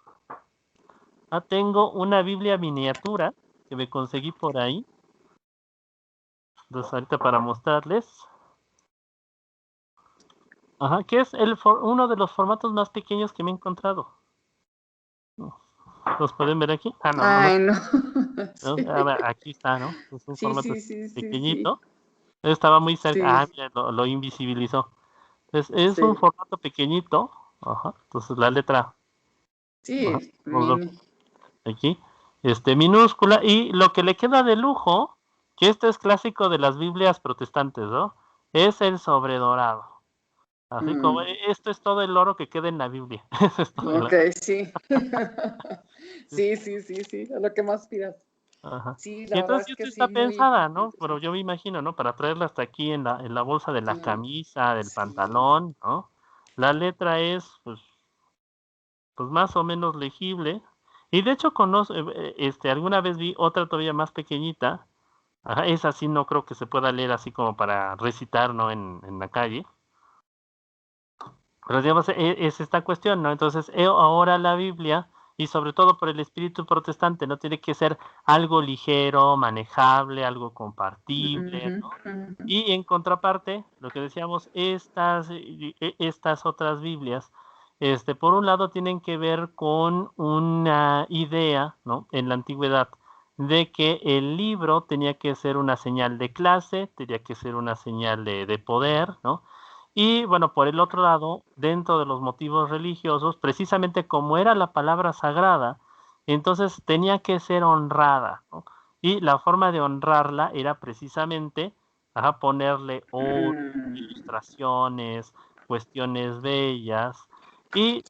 tengo una Biblia miniatura que me conseguí por ahí. Entonces, ahorita para mostrarles. Que es uno de los formatos más pequeños que me he encontrado. ¿Los pueden ver aquí? No. Ay, no. ¿No? Sí. A ver, aquí está, ¿no? Es un formato Sí. pequeñito. Estaba muy cerca. Mira, lo invisibilizó. Entonces, es un formato pequeñito. Entonces, la letra. Sí, Aquí, minúscula, y lo que le queda de lujo, que esto es clásico de las Biblias protestantes, ¿no? Es el sobredorado. Así como esto es todo el oro que queda en la Biblia. Sí. sí, a lo que más pidas. Sí, y entonces esto está pensada, ¿no? Pero yo me imagino, ¿no? Para traerla hasta aquí en la bolsa de la camisa, del pantalón, ¿no? La letra es, pues más o menos legible. Y de hecho alguna vez vi otra todavía más pequeñita. Esa sí no creo que se pueda leer así como para recitar, ¿no? En la calle. Pero digamos, es esta cuestión, ¿no? Entonces, ahora la Biblia, y sobre todo por el espíritu protestante, no tiene que ser algo ligero, manejable, algo compartible, ¿no? Y en contraparte, lo que decíamos, estas otras Biblias, por un lado tienen que ver con una idea, ¿no? En la antigüedad, de que el libro tenía que ser una señal de clase, tenía que ser una señal de poder, ¿no? Y bueno, por el otro lado, dentro de los motivos religiosos, precisamente como era la palabra sagrada, entonces tenía que ser honrada, ¿no? Y la forma de honrarla era precisamente ponerle oro, ilustraciones, cuestiones bellas. Y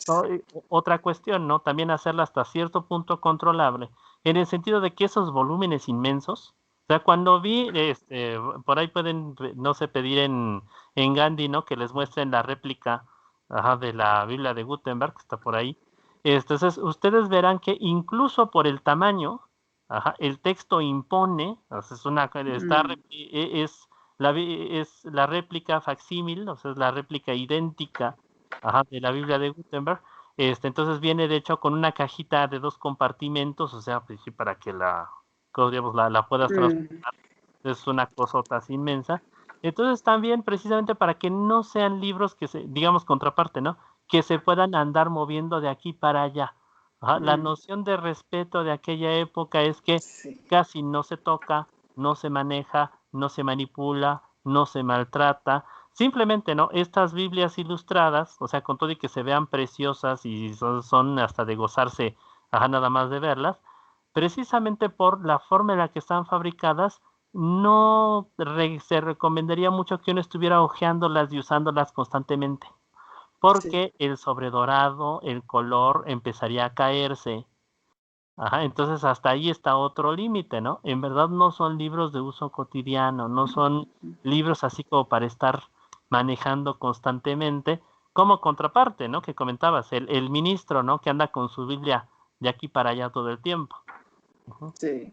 otra cuestión, ¿no? También hacerla hasta cierto punto controlable, en el sentido de que esos volúmenes inmensos, o sea, cuando vi, por ahí pueden, no sé, pedir en Gandhi, ¿no? Que les muestren la réplica de la Biblia de Gutenberg, que está por ahí. Entonces, ustedes verán que incluso por el tamaño, el texto impone, o sea, es la réplica facsímil, o sea, es la réplica idéntica de la Biblia de Gutenberg. Entonces viene de hecho con una cajita de 2 compartimentos, o sea, pues, sí, para que digamos, la puedas transportar. Es una cosota así inmensa. Entonces también precisamente para que no sean libros que digamos contraparte, ¿no? Que se puedan andar moviendo de aquí para allá. La noción de respeto de aquella época es que casi no se toca, no se maneja, no se manipula, no se maltrata. Simplemente, ¿no? Estas Biblias ilustradas, o sea, con todo y que se vean preciosas y son hasta de gozarse, nada más de verlas, precisamente por la forma en la que están fabricadas, no se recomendaría mucho que uno estuviera hojeándolas y usándolas constantemente, porque el sobredorado, el color empezaría a caerse. Entonces hasta ahí está otro límite, ¿no? En verdad no son libros de uso cotidiano, no son libros así como para estar manejando constantemente, como contraparte, ¿no? Que comentabas, el ministro, ¿no? Que anda con su Biblia de aquí para allá todo el tiempo. Sí.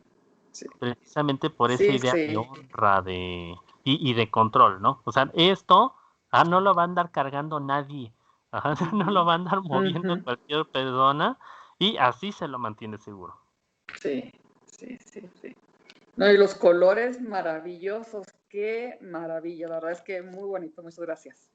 Precisamente por esa idea de honra y de control, ¿no? O sea, esto no lo va a andar cargando nadie, no lo va a andar moviendo cualquier persona y así se lo mantiene seguro. Sí. No, y los colores maravillosos, qué maravilla, la verdad es que muy bonito, muchas gracias.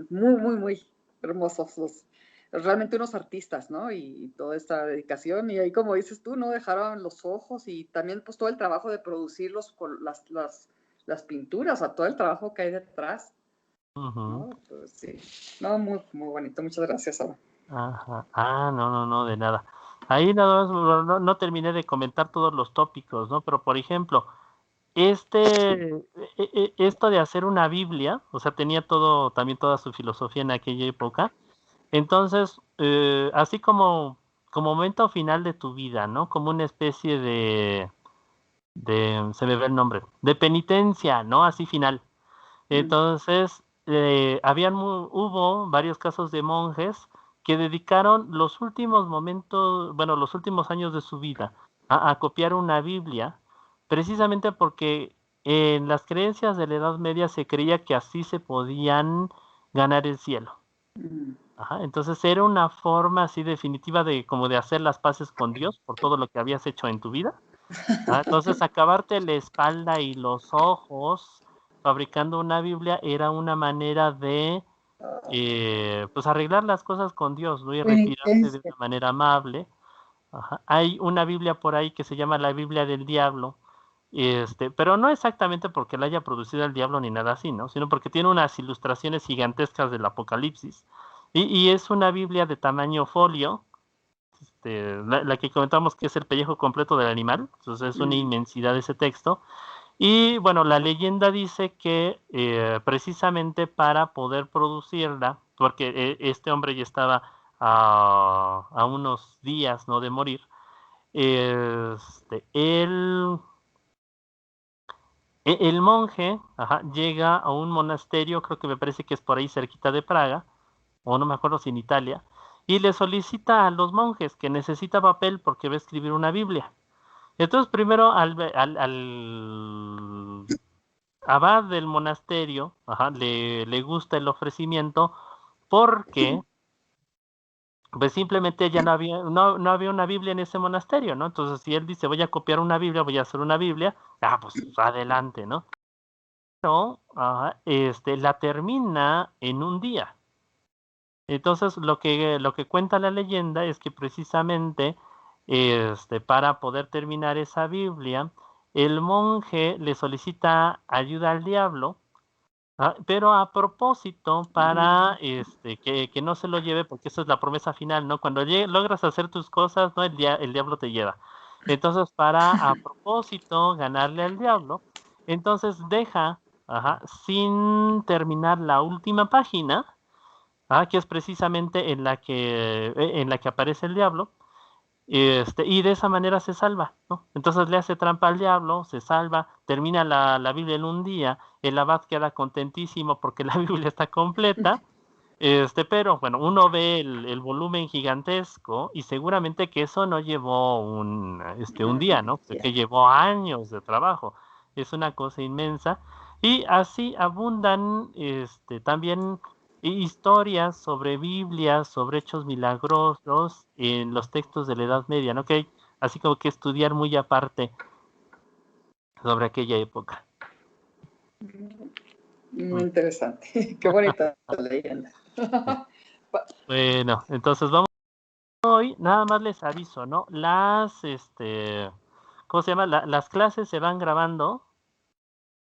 Muy hermosos realmente unos artistas, ¿no? Y toda esta dedicación, y ahí como dices tú, ¿no? Dejaron los ojos y también pues todo el trabajo de producir las pinturas, o sea, todo el trabajo que hay detrás. ¿No? Pues, sí. No, muy bonito, muchas gracias, Alan. No, de nada. Ahí nada más no terminé de comentar todos los tópicos, ¿no? Pero por ejemplo, esto de hacer una Biblia, o sea, tenía también toda su filosofía en aquella época. Entonces, así como momento final de tu vida, ¿no? Como una especie se me ve el nombre, de penitencia, ¿no? Así final. Entonces, hubo varios casos de monjes que dedicaron los últimos momentos, bueno, los últimos años de su vida a copiar una Biblia, precisamente porque en las creencias de la Edad Media se creía que así se podían ganar el cielo. Entonces era una forma así definitiva de como de hacer las paces con Dios por todo lo que habías hecho en tu vida. Entonces acabarte la espalda y los ojos fabricando una Biblia era una manera de pues arreglar las cosas con Dios, ¿no? Y retirarte de una manera amable. Hay una Biblia por ahí que se llama la Biblia del Diablo, pero no exactamente porque la haya producido el diablo ni nada así, ¿no? Sino porque tiene unas ilustraciones gigantescas del Apocalipsis. Y es una Biblia de tamaño folio, la que comentamos que es el pellejo completo del animal, entonces es una inmensidad ese texto. Y bueno, la leyenda dice que precisamente para poder producirla, porque este hombre ya estaba a unos días, ¿no?, de morir, el monje llega a un monasterio, creo que me parece que es por ahí cerquita de Praga, o no me acuerdo si en Italia, y le solicita a los monjes que necesita papel porque va a escribir una Biblia. Entonces primero al abad del monasterio le gusta el ofrecimiento porque pues simplemente ya no había una Biblia en ese monasterio, ¿no? Entonces, si él dice, voy a copiar una Biblia, voy a hacer una Biblia, pues adelante, ¿no? Pero la termina en un día. Entonces, lo que cuenta la leyenda es que precisamente para poder terminar esa Biblia, el monje le solicita ayuda al diablo, pero a propósito para que no se lo lleve, porque eso es la promesa final, ¿no? Cuando logras hacer tus cosas, ¿no? El diablo te lleva. Entonces, para a propósito ganarle al diablo, entonces deja sin terminar la última página, que es precisamente en la que aparece el diablo, y de esa manera se salva, ¿no? Entonces le hace trampa al diablo, se salva, termina la Biblia en un día, el abad queda contentísimo porque la Biblia está completa, pero bueno, uno ve el volumen gigantesco y seguramente que eso no llevó un día, ¿no? Que llevó años de trabajo. Es una cosa inmensa. Y así abundan también historias sobre Biblias, sobre hechos milagrosos en los textos de la Edad Media, ¿no? Que hay así como que estudiar muy aparte sobre aquella época. Muy interesante. Qué bonita leyenda. Bueno, entonces vamos hoy, nada más les aviso, ¿no? ¿Cómo se llama? Las clases se van grabando